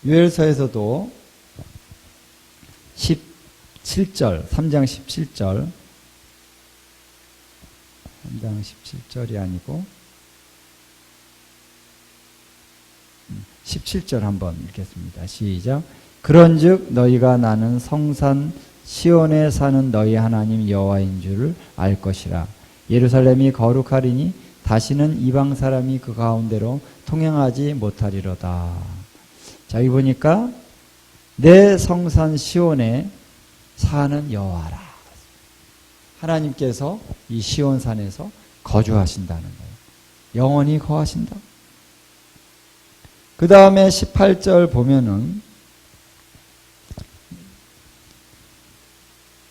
요엘서에서도 17절, 3장 17절, 3장 17절이 아니고 17절 한번 읽겠습니다. 시작. 그런즉 너희가 나는 성산 시온에 사는 너희 하나님 여호와인 줄을 알 것이라. 예루살렘이 거룩하리니 다시는 이방 사람이 그 가운데로 통행하지 못하리로다. 자, 여기 보니까 내 성산 시온에 사는 여호와라. 하나님께서 이 시온산에서 거주하신다는 거예요. 영원히 거하신다. 그 다음에 18절 보면은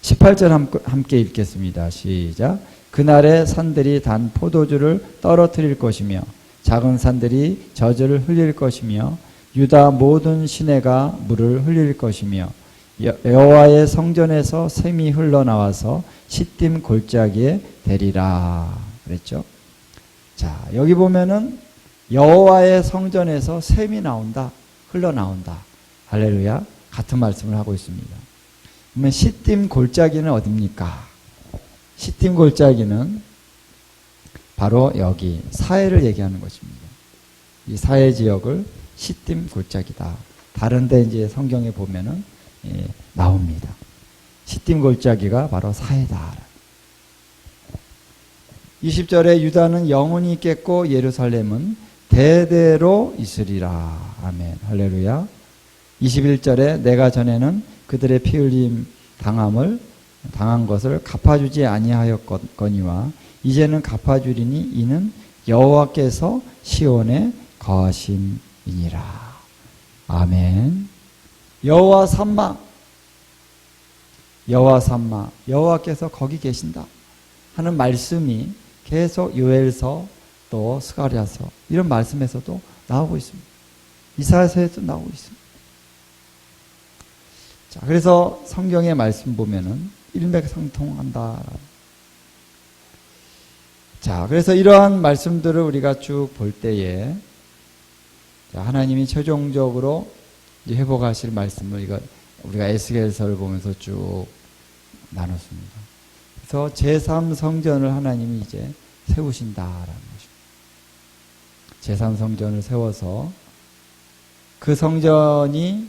18절 함께 읽겠습니다. 시작. 그날에 산들이 단 포도주를 떨어뜨릴 것이며 작은 산들이 젖을 흘릴 것이며 유다 모든 시내가 물을 흘릴 것이며 여호와의 성전에서 샘이 흘러나와서 시딤 골짜기에 대리라 그랬죠. 자, 여기 보면은 여호와의 성전에서 샘이 나온다, 흘러나온다. 할렐루야. 같은 말씀을 하고 있습니다. 그러면 시딤 골짜기는 어디입니까? 시딤 골짜기는 바로 여기 사해를 얘기하는 것입니다. 이 사해 지역을 시딤 골짜기다. 다른데 이제 성경에 보면은 나옵니다. 시딤 골짜기가 바로 사해다. 20절에 유다는 영원히 있겠고 예루살렘은 대대로 있으리라. 아멘. 할렐루야. 21절에 내가 전에는 그들의 피 흘림 당한 것을 갚아주지 아니하였거니와 이제는 갚아주리니 이는 여호와께서 시온에 거하심이니라. 아멘. 여호와 삼마, 여호와께서 거기 계신다 하는 말씀이 계속 요엘서 또 스가랴서 이런 말씀에서도 나오고 있습니다. 이사야서에도 나오고 있습니다. 자, 그래서 성경의 말씀 보면은 일맥상통한다. 자, 그래서 이러한 말씀들을 우리가 쭉 볼 때에 하나님이 최종적으로 회복하실 말씀을 우리가 에스겔서를 보면서 쭉 나눴습니다. 그래서 제3성전을 하나님이 이제 세우신다라는 것입니다. 제3성전을 세워서 그 성전이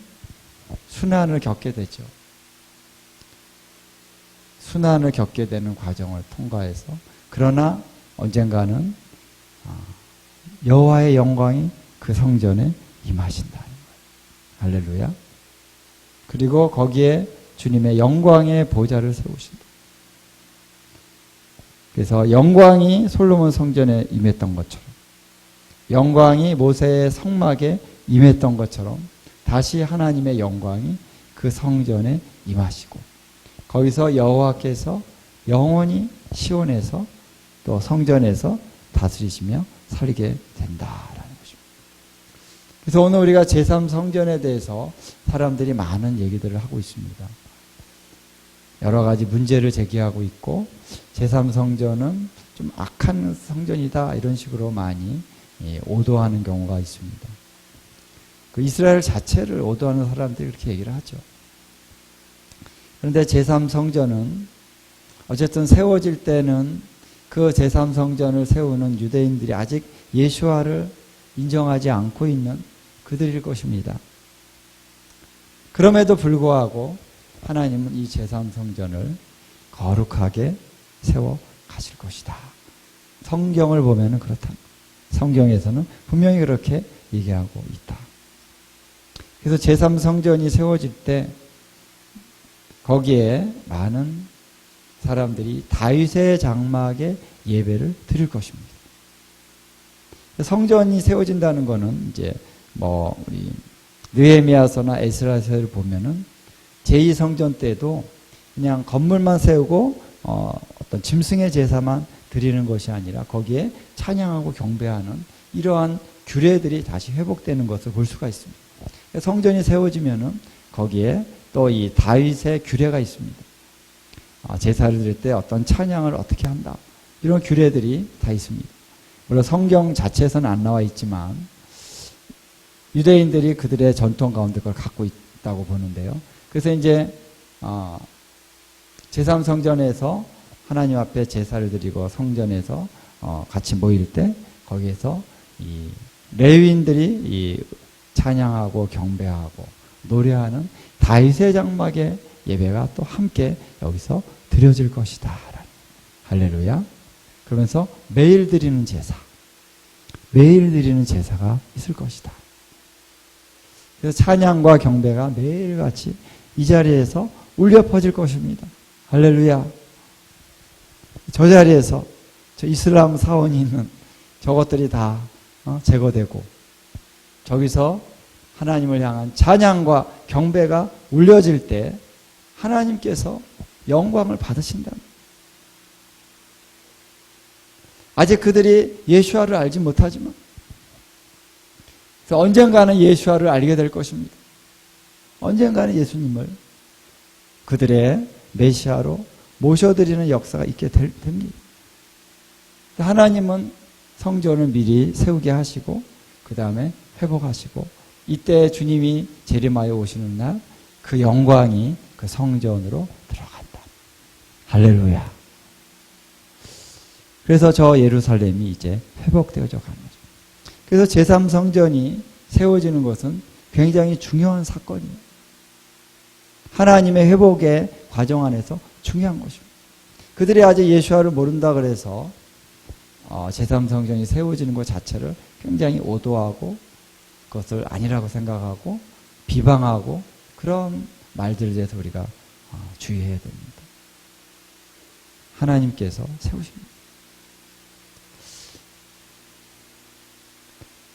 순환을 겪게 되죠. 순환을 겪게 되는 과정을 통과해서 그러나 언젠가는 여호와의 영광이 그 성전에 임하신다. 할렐루야. 그리고 거기에 주님의 영광의 보좌를 세우신다. 그래서 영광이 솔로몬 성전에 임했던 것처럼 영광이 모세의 성막에 임했던 것처럼 다시 하나님의 영광이 그 성전에 임하시고 거기서 여호와께서 영원히 시온에서 또 성전에서 다스리시며 살게 된다라는 것입니다. 그래서 오늘 우리가 제3성전에 대해서 사람들이 많은 얘기들을 하고 있습니다. 여러 가지 문제를 제기하고 있고 제3성전은 좀 악한 성전이다 이런 식으로 많이 오도하는 경우가 있습니다. 그 이스라엘 자체를 오도하는 사람들이 그렇게 얘기를 하죠. 그런데 제3성전은 어쨌든 세워질 때는 그 제3성전을 세우는 유대인들이 아직 예수와를 인정하지 않고 있는 그들일 것입니다. 그럼에도 불구하고 하나님은 이 제3성전을 거룩하게 세워 가실 것이다. 성경을 보면 그렇다. 성경에서는 분명히 그렇게 얘기하고 있다. 그래서 제3성전이 세워질 때 거기에 많은 사람들이 다윗의 장막에 예배를 드릴 것입니다. 성전이 세워진다는 것은 이제 우리 느헤미야서나 에스라서를 보면은 제2성전 때도 그냥 건물만 세우고 어떤 짐승의 제사만 드리는 것이 아니라 거기에 찬양하고 경배하는 이러한 규례들이 다시 회복되는 것을 볼 수가 있습니다. 성전이 세워지면은 거기에 또 이 다윗의 규례가 있습니다. 제사를 드릴 때 어떤 찬양을 어떻게 한다. 이런 규례들이 다 있습니다. 물론 성경 자체에서는 안 나와 있지만 유대인들이 그들의 전통 가운데 그걸 갖고 있다고 보는데요. 그래서 이제 제3성전에서 하나님 앞에 제사를 드리고 성전에서 같이 모일 때 거기에서 이 레위인들이 이 찬양하고 경배하고 노래하는 다윗의 장막의 예배가 또 함께 여기서 드려질 것이다. 할렐루야. 그러면서 매일 드리는 제사가 있을 것이다. 그래서 찬양과 경배가 매일같이 이 자리에서 울려 퍼질 것입니다. 할렐루야. 저 자리에서 저 이슬람 사원이 있는 저것들이 다 제거되고 저기서 하나님을 향한 찬양과 경배가 울려질 때 하나님께서 영광을 받으신다. 아직 그들이 예수와를 알지 못하지만 그래서 언젠가는 예수와를 알게 될 것입니다. 언젠가는 예수님을 그들의 메시아로 모셔드리는 역사가 있게 됩니다. 하나님은 성전을 미리 세우게 하시고 그 다음에 회복하시고 이때 주님이 재림하여 오시는 날 그 영광이 그 성전으로 들어간다. 할렐루야. 그래서 저 예루살렘이 이제 회복되어져 가는 거죠. 그래서 제3성전이 세워지는 것은 굉장히 중요한 사건이에요. 하나님의 회복의 과정 안에서 중요한 것입니다. 그들이 아직 예수와를 모른다 그래서 제3성전이 세워지는 것 자체를 굉장히 오도하고 그것을 아니라고 생각하고 비방하고 그런 말들에 대해서 우리가 주의해야 됩니다. 하나님께서 세우십니다.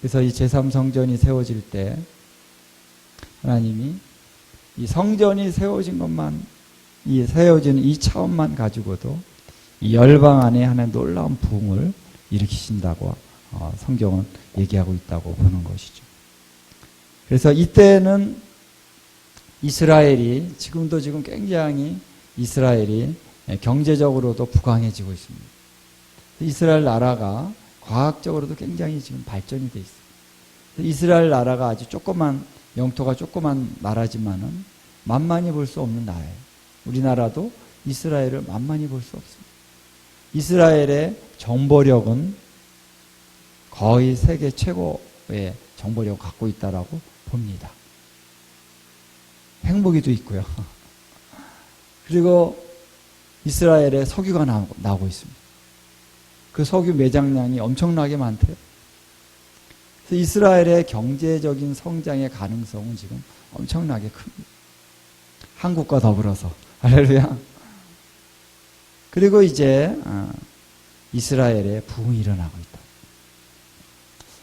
그래서 이 제3성전이 세워질 때 하나님이 이 성전이 세워진 것만, 이 세워지는 이 차원만 가지고도 이 열방 안에 하나의 놀라운 부흥을 일으키신다고 성경은 얘기하고 있다고 보는 것이죠. 그래서 이때는 이스라엘이 지금 굉장히 이스라엘이 경제적으로도 부강해지고 있습니다. 이스라엘 나라가 과학적으로도 굉장히 지금 발전이 돼 있어요. 이스라엘 나라가 아주 영토가 조그만 나라지만은 만만히 볼 수 없는 나라예요. 우리나라도 이스라엘을 만만히 볼 수 없습니다. 이스라엘의 정보력은 거의 세계 최고의 정보력을 갖고 있다라고 봅니다. 핵무기도 있고요. 그리고 이스라엘에 석유가 나오고 있습니다. 그 석유 매장량이 엄청나게 많대요. 그래서 이스라엘의 경제적인 성장의 가능성은 지금 엄청나게 큽니다. 한국과 더불어서. 할렐루야. 그리고 이제 이스라엘에 부흥이 일어나고 있다.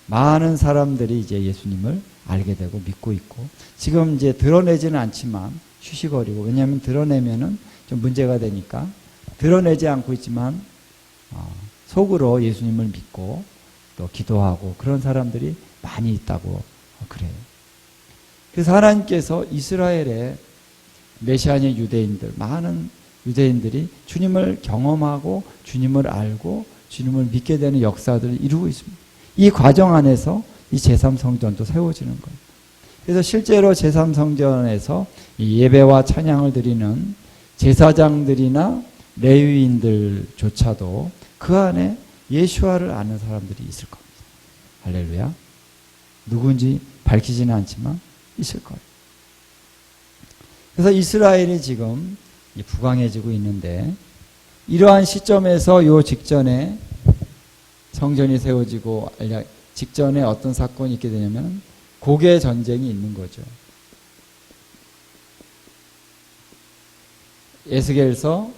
많은 사람들이 이제 예수님을 알게 되고 믿고 있고 지금 이제 드러내지는 않지만 쉬쉬거리고 왜냐하면 드러내면은 좀 문제가 되니까 드러내지 않고 있지만 속으로 예수님을 믿고 또 기도하고 그런 사람들이 많이 있다고 그래요. 그래서 하나님께서 이스라엘의 메시아의 유대인들, 많은 유대인들이 주님을 경험하고 주님을 알고 주님을 믿게 되는 역사들을 이루고 있습니다. 이 과정 안에서 이 제3성전도 세워지는 거예요. 그래서 실제로 제3성전에서 이 예배와 찬양을 드리는 제사장들이나 레위인들조차도 그 안에 예수와를 아는 사람들이 있을 겁니다. 할렐루야. 누군지 밝히지는 않지만 있을 거예요. 그래서 이스라엘이 지금 부강해지고 있는데 이러한 시점에서 요 직전에 성전이 세워지고 직전에 어떤 사건이 있게 되냐면 고개 전쟁이 있는 거죠. 에스겔서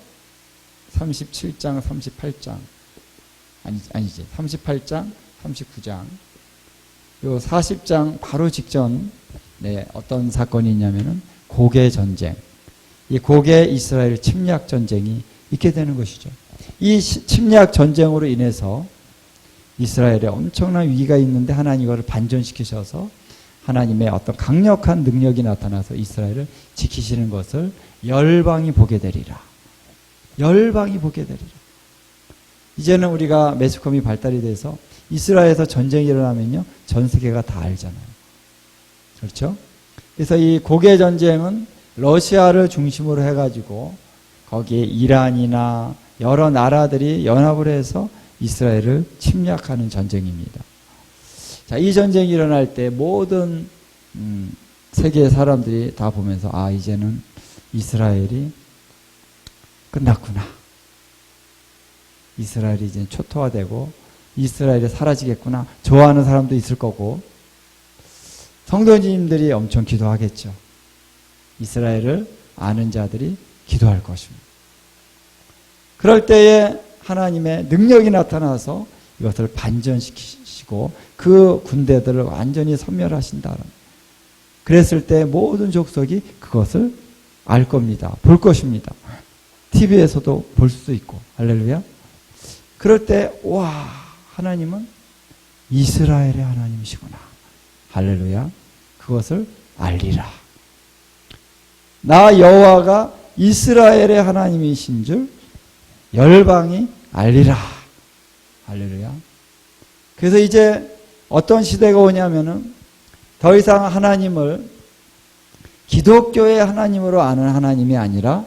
37장, 38장 아니지 38장, 39장 요 40장 바로 직전에 어떤 사건이 있냐면은 고개 전쟁, 이 고개 이스라엘 침략 전쟁이 있게 되는 것이죠. 이 침략 전쟁으로 인해서 이스라엘에 엄청난 위기가 있는데 하나님 이거를 반전시키셔서 하나님의 어떤 강력한 능력이 나타나서 이스라엘을 지키시는 것을 열방이 보게 되리라. 열방이 보게 되리라. 이제는 우리가 매스컴이 발달이 돼서 이스라엘에서 전쟁이 일어나면요 전 세계가 다 알잖아요. 그렇죠? 그래서 이 고개 전쟁은 러시아를 중심으로 해가지고 거기에 이란이나 여러 나라들이 연합을 해서 이스라엘을 침략하는 전쟁입니다. 자, 이 전쟁이 일어날 때 모든 세계의 사람들이 다 보면서 이제는 이스라엘이 끝났구나. 이스라엘이 이제 초토화되고 이스라엘이 사라지겠구나. 좋아하는 사람도 있을 거고 성도님들이 엄청 기도하겠죠. 이스라엘을 아는 자들이 기도할 것입니다. 그럴 때에 하나님의 능력이 나타나서 이것을 반전시키시고 그 군대들을 완전히 섬멸하신다. 그랬을 때 모든 족속이 그것을 알 겁니다. 볼 것입니다. TV에서도 볼 수도 있고. 할렐루야. 그럴 때 와, 하나님은 이스라엘의 하나님이시구나. 할렐루야. 그것을 알리라. 나 여호와가 이스라엘의 하나님이신 줄 열방이 알리라. 할렐루야. 그래서 이제 어떤 시대가 오냐면은 더 이상 하나님을 기독교의 하나님으로 아는 하나님이 아니라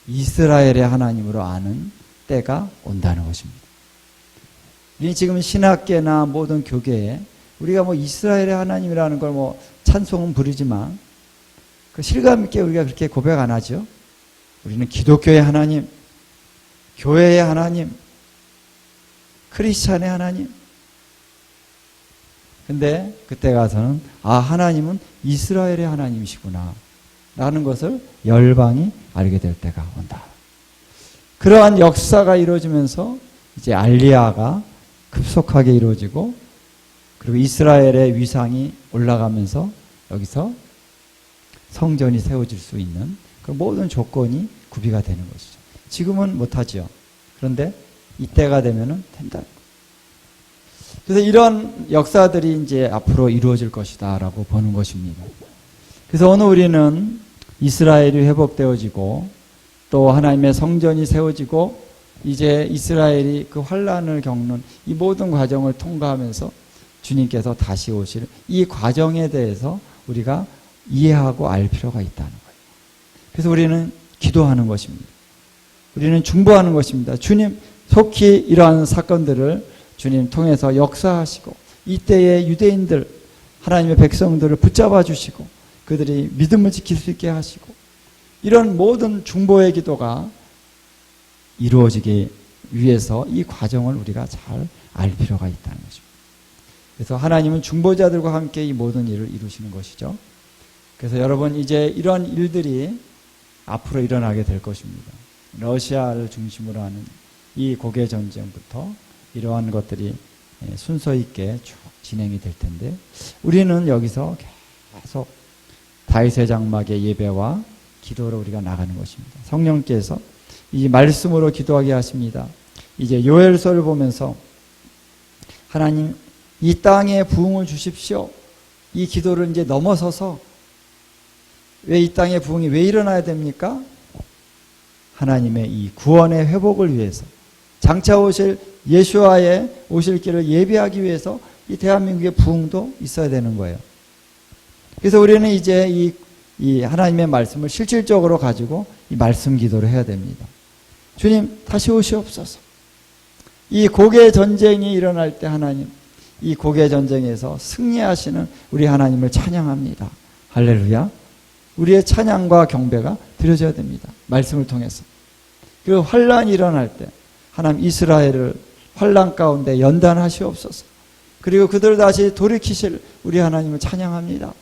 이스라엘의 하나님으로 아는 때가 온다는 것입니다. 우리 지금 신학계나 모든 교계에 우리가 뭐 이스라엘의 하나님이라는 걸 뭐 찬송은 부르지만 그 실감 있게 우리가 그렇게 고백 안 하죠. 우리는 기독교의 하나님, 교회의 하나님, 크리스찬의 하나님. 근데 그때 가서는 하나님은 이스라엘의 하나님이시구나 라는 것을 열방이 알게 될 때가 온다. 그러한 역사가 이루어지면서 이제 알리야가 급속하게 이루어지고 그리고 이스라엘의 위상이 올라가면서 여기서 성전이 세워질 수 있는 그 모든 조건이 구비가 되는 것이죠. 지금은 못하죠. 그런데 이때가 되면은 된다. 그래서 이런 역사들이 이제 앞으로 이루어질 것이다라고 보는 것입니다. 그래서 오늘 우리는 이스라엘이 회복되어지고 또 하나님의 성전이 세워지고 이제 이스라엘이 그 환란을 겪는 이 모든 과정을 통과하면서 주님께서 다시 오실 이 과정에 대해서 우리가 이해하고 알 필요가 있다는 거예요. 그래서 우리는 기도하는 것입니다. 우리는 중보하는 것입니다. 주님, 속히 이러한 사건들을 주님 통해서 역사하시고 이때의 유대인들, 하나님의 백성들을 붙잡아 주시고 그들이 믿음을 지킬 수 있게 하시고 이런 모든 중보의 기도가 이루어지기 위해서 이 과정을 우리가 잘 알 필요가 있다는 것입니다. 그래서 하나님은 중보자들과 함께 이 모든 일을 이루시는 것이죠. 그래서 여러분 이제 이런 일들이 앞으로 일어나게 될 것입니다. 러시아를 중심으로 하는 이 고개 전쟁부터 이러한 것들이 순서 있게 쭉 진행이 될 텐데 우리는 여기서 계속 다윗의 장막의 예배와 기도로 우리가 나가는 것입니다. 성령께서 이 말씀으로 기도하게 하십니다. 이제 요엘서를 보면서 하나님 이 땅에 부흥을 주십시오. 이 기도를 이제 넘어서서 왜 이 땅에 부흥이 왜 일어나야 됩니까? 하나님의 이 구원의 회복을 위해서 장차 오실 예수와의 오실 길을 예비하기 위해서 이 대한민국의 부흥도 있어야 되는 거예요. 그래서 우리는 이제 이 하나님의 말씀을 실질적으로 가지고 이 말씀 기도를 해야 됩니다. 주님 다시 오시옵소서. 이 고개 전쟁이 일어날 때 하나님 이 고개 전쟁에서 승리하시는 우리 하나님을 찬양합니다. 할렐루야. 우리의 찬양과 경배가 드려져야 됩니다. 말씀을 통해서. 그리고 환란이 일어날 때 하나님 이스라엘을 환란 가운데 연단하시옵소서. 그리고 그들을 다시 돌이키실 우리 하나님을 찬양합니다.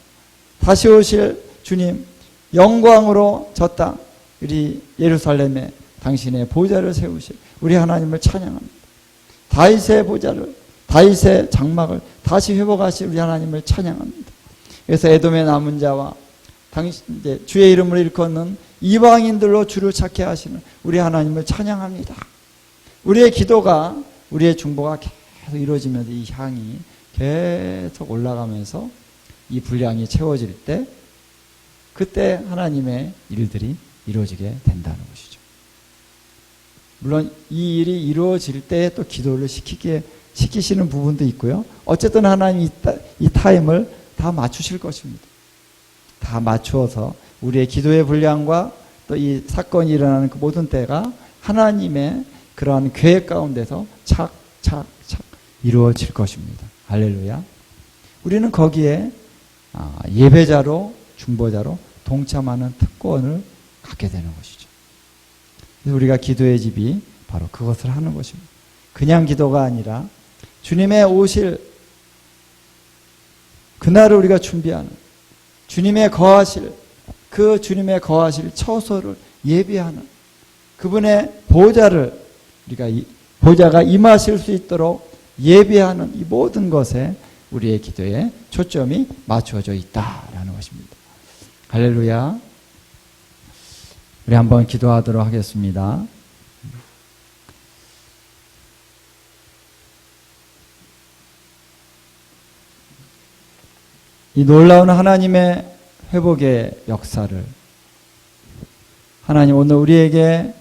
다시 오실 주님 영광으로 저 땅 우리 예루살렘에 당신의 보좌를 세우실 우리 하나님을 찬양합니다. 다윗의 보좌를 다윗의 장막을 다시 회복하실 우리 하나님을 찬양합니다. 그래서 에돔의 남은 자와 당신 이제 주의 이름을 일컫는 이방인들로 주를 찾게 하시는 우리 하나님을 찬양합니다. 우리의 기도가 우리의 중보가 계속 이루어지면서 이 향이 계속 올라가면서 이 분량이 채워질 때 그때 하나님의 일들이 이루어지게 된다는 것이죠. 물론 이 일이 이루어질 때 또 기도를 시키시는 부분도 있고요. 어쨌든 하나님이 이 타임을 다 맞추실 것입니다. 다 맞추어서 우리의 기도의 분량과 또 이 사건이 일어나는 그 모든 때가 하나님의 그러한 계획 가운데서 착착착 이루어질 것입니다. 할렐루야. 우리는 거기에 예배자로 중보자로 동참하는 특권을 갖게 되는 것이죠. 그래서 우리가 기도의 집이 바로 그것을 하는 것입니다. 그냥 기도가 아니라 주님의 오실 그날을 우리가 준비하는 주님의 거하실 그 주님의 거하실 처소를 예비하는 그분의 보좌를 우리가 보좌가 임하실 수 있도록 예비하는 이 모든 것에 우리의 기도에 초점이 맞춰져 있다라는 것입니다. 할렐루야. 우리 한번 기도하도록 하겠습니다. 이 놀라운 하나님의 회복의 역사를 하나님 오늘 우리에게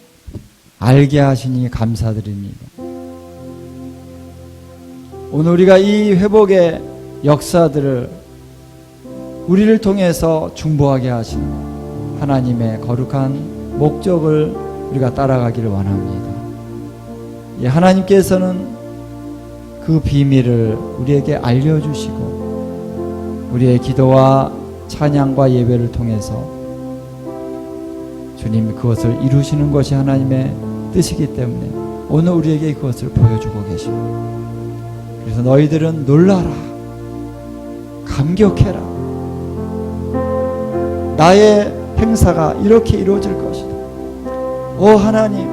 알게 하시니 감사드립니다. 오늘 우리가 이 회복의 역사들을 우리를 통해서 중보하게 하시는 하나님의 거룩한 목적을 우리가 따라가기를 원합니다. 이 하나님께서는 그 비밀을 우리에게 알려주시고 우리의 기도와 찬양과 예배를 통해서 주님이 그것을 이루시는 것이 하나님의 뜻이기 때문에 오늘 우리에게 그것을 보여주고 계십니다. 그래서 너희들은 놀라라, 감격해라. 나의 행사가 이렇게 이루어질 것이다. 오 하나님,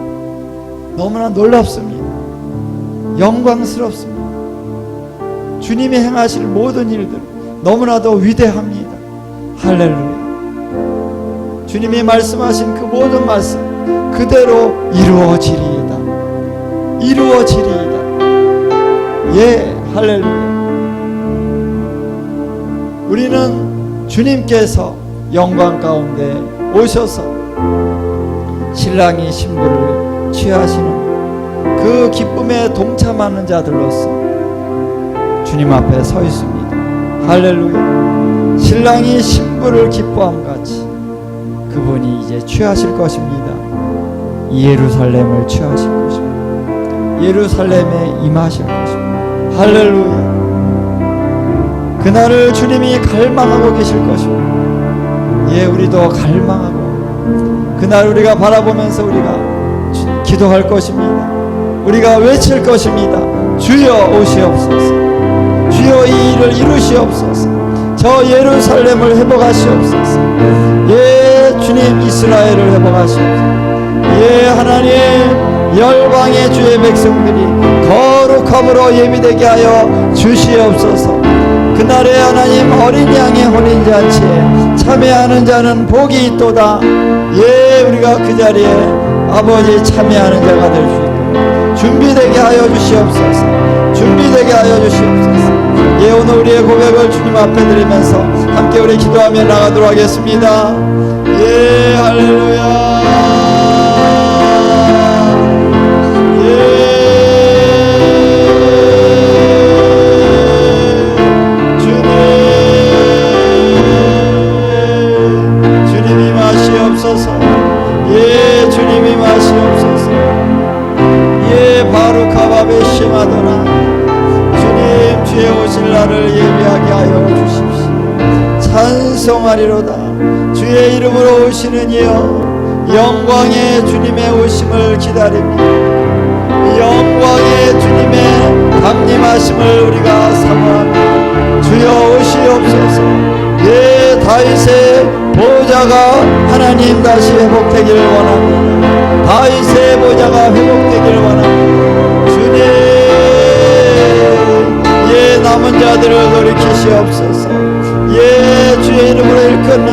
너무나 놀랍습니다. 영광스럽습니다. 주님이 행하실 모든 일들 너무나도 위대합니다. 할렐루야. 주님이 말씀하신 그 모든 말씀 그대로 이루어지리이다. 이루어지리이다. 예, 할렐루야. 우리는 주님께서 영광 가운데 오셔서 신랑이 신부를 취하시는 그 기쁨에 동참하는 자들로서 주님 앞에 서 있습니다. 할렐루야. 신랑이 신부를 기뻐함 같이 그분이 이제 취하실 것입니다. 예루살렘을 취하실 것입니다. 예루살렘에 임하실 것입니다. 할렐루야. 그날을 주님이 갈망하고 계실 것입니다. 예, 우리도 갈망하고 그날 우리가 바라보면서 우리가 기도할 것입니다. 우리가 외칠 것입니다. 주여 오시옵소서. 주여 이 일을 이루시옵소서. 저 예루살렘을 회복하시옵소서. 예, 주님 이스라엘을 회복하시옵소서. 예, 하나님 열방의 주의 백성들이 거룩함으로 예비되게 하여 주시옵소서. 그날에 하나님 어린 양의 혼인잔치에 참여하는 자는 복이 있도다. 예, 우리가 그 자리에 아버지 참여하는 자가 될 수 있도록 준비되게 하여 주시옵소서. 준비되게 하여 주시옵소서. 예, 오늘 우리의 고백을 주님 앞에 드리면서 함께 우리 기도하며 나가도록 하겠습니다. 예, 할렐루야. 예, 주님이 마시옵소서. 예, 바루카바베 시마도나. 주님 주의 오실 날을 예비하게 하여 주십시오. 찬송하리로다. 주의 이름으로 오시는 이여, 영광의 주님의 오심을 기다립니다. 영광의 주님의 강림하심을 우리가 사모합니다. 주여 오시옵소서. 예, 다윗의 보좌가 하나님 다시 회복되기를 원합니다. 다윗의 보좌가 회복되기를 원합니다. 주님, 예, 남은 자들을 돌이키시옵소서. 예, 주의 이름으로 일컫는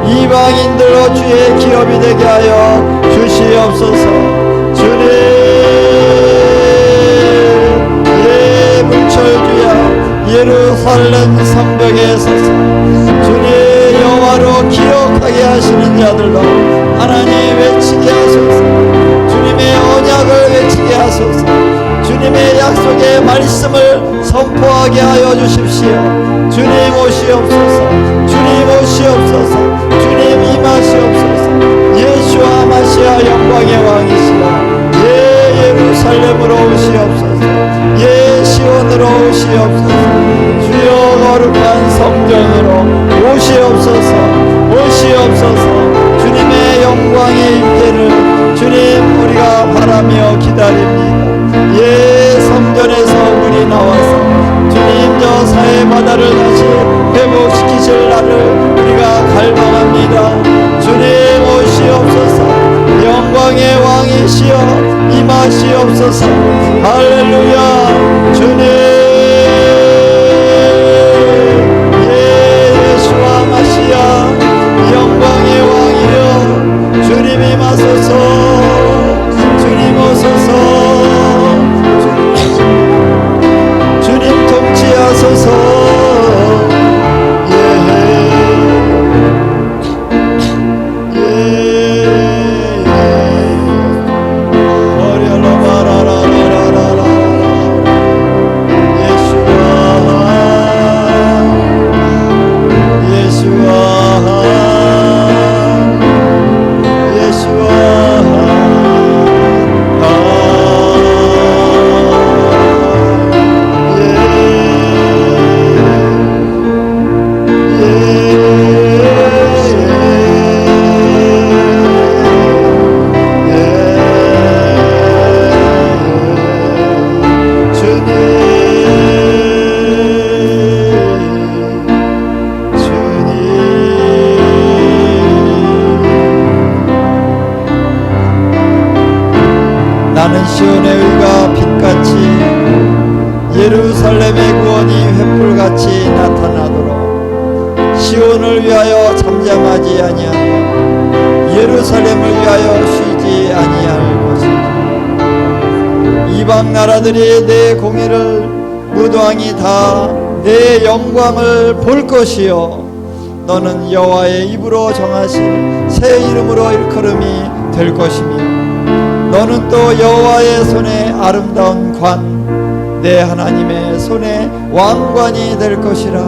이방인들로 주의 기업이 되게 하여 주시옵소서. 주님, 예, 물철주야 예루살렘 성벽에 서서 주님 여호와로 기억하게 하시는 자들로 하나님 외치게 하소서. 주님의 언약을 외치게 하소서. 주님의 약속의 말씀을 선포하게 하여 주십시오. 주님 오시옵소서. 주님 오시옵소서. 주님 임하시옵소서. 예수와 마시아 영광의 왕이시여, 예, 예루살렘으로 오시옵소서. 예, 시온으로 오시옵소서. 주여 거룩한 성전으로 오시옵소서. 오시옵소서. 주님의 영광의 임재를 주님 우리가 바라며 기다립니다. 예, 성전에서 물이 나와서 주님 저 사해 바다를 다시 회복시키실 날을 우리가 갈망합니다. 주님 오시옵소서. 영광의 왕이시여 임하시옵소서. 할렐루야. 주님, 예수와 마시아 영광의 왕이여 주님 임하소서. 주님 오소서. 주님 통치하소서. 예, 예루살렘의 구원이 횃불같이 나타나도록 시온을 위하여 잠잠하지 아니하며 예루살렘을 위하여 쉬지 아니할 것이다. 이방 나라들이 내 공의를 무도왕이 다 내 영광을 볼 것이요 너는 여호와의 입으로 정하신 새 이름으로 일컬음이 될 것이며 너는 또 여호와의 손에 아름다운 관 내 하나님의 손에 왕관이 될 것이라.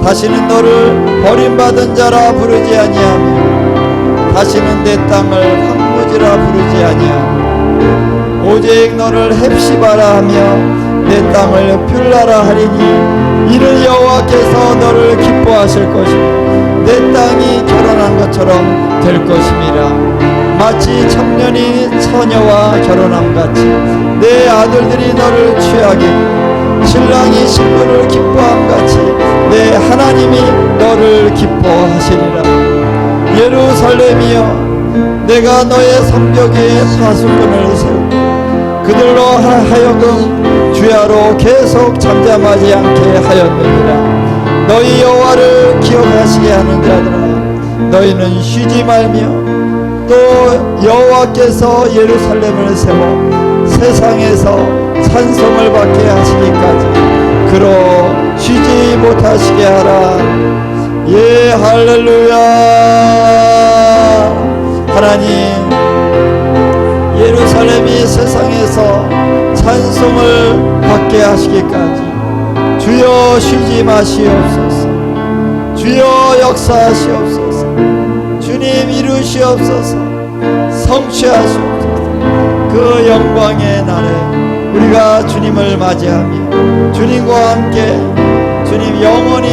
다시는 너를 버림받은 자라 부르지 아니하며 다시는 내 땅을 황무지라 부르지 아니하며 오직 너를 헵시바라 하며 내 땅을 퓰라라 하리니 이는 여호와께서 너를 기뻐하실 것이며 내 땅이 결혼한 것처럼 될 것임이라. 마치 청년이 처녀와 결혼함같이 내 아들들이 너를 취하겠고 신랑이 신부를 기뻐함같이 내 하나님이 너를 기뻐하시리라. 예루살렘이여 내가 너의 성벽 위에 파수꾼을 세우고 그들로 하여금 주야로 계속 잠잠하지 않게 하였느니라. 너희 여호와를 기억하시게 하는 자들아 너희는 쉬지 말며 또 여호와께서 예루살렘을 세워 세상에서 찬송을 받게 하시기까지 그로 쉬지 못하시게 하라. 예 할렐루야. 하나님 예루살렘이 세상에서 찬송을 받게 하시기까지 주여 쉬지 마시옵소서. 주여 역사하시옵소서. 주님 이루시옵소서. 성취하시옵소서. 그 영광의 날에 우리가 주님을 맞이하며 주님과 함께 주님 영원히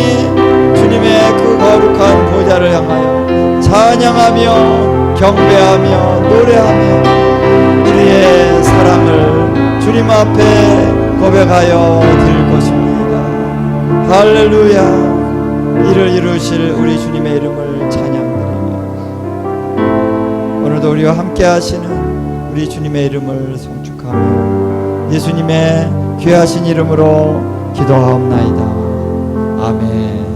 주님의 그 거룩한 보좌를 향하여 찬양하며 경배하며 노래하며 우리의 사랑을 주님 앞에 고백하여 드릴 것입니다. 할렐루야. 이를 이루실 우리 주님의 이름을 찬양드리며 오늘도 우리와 함께 하시는 우리 주님의 이름을 송축하며 예수님의 귀하신 이름으로 기도하옵나이다. 아멘.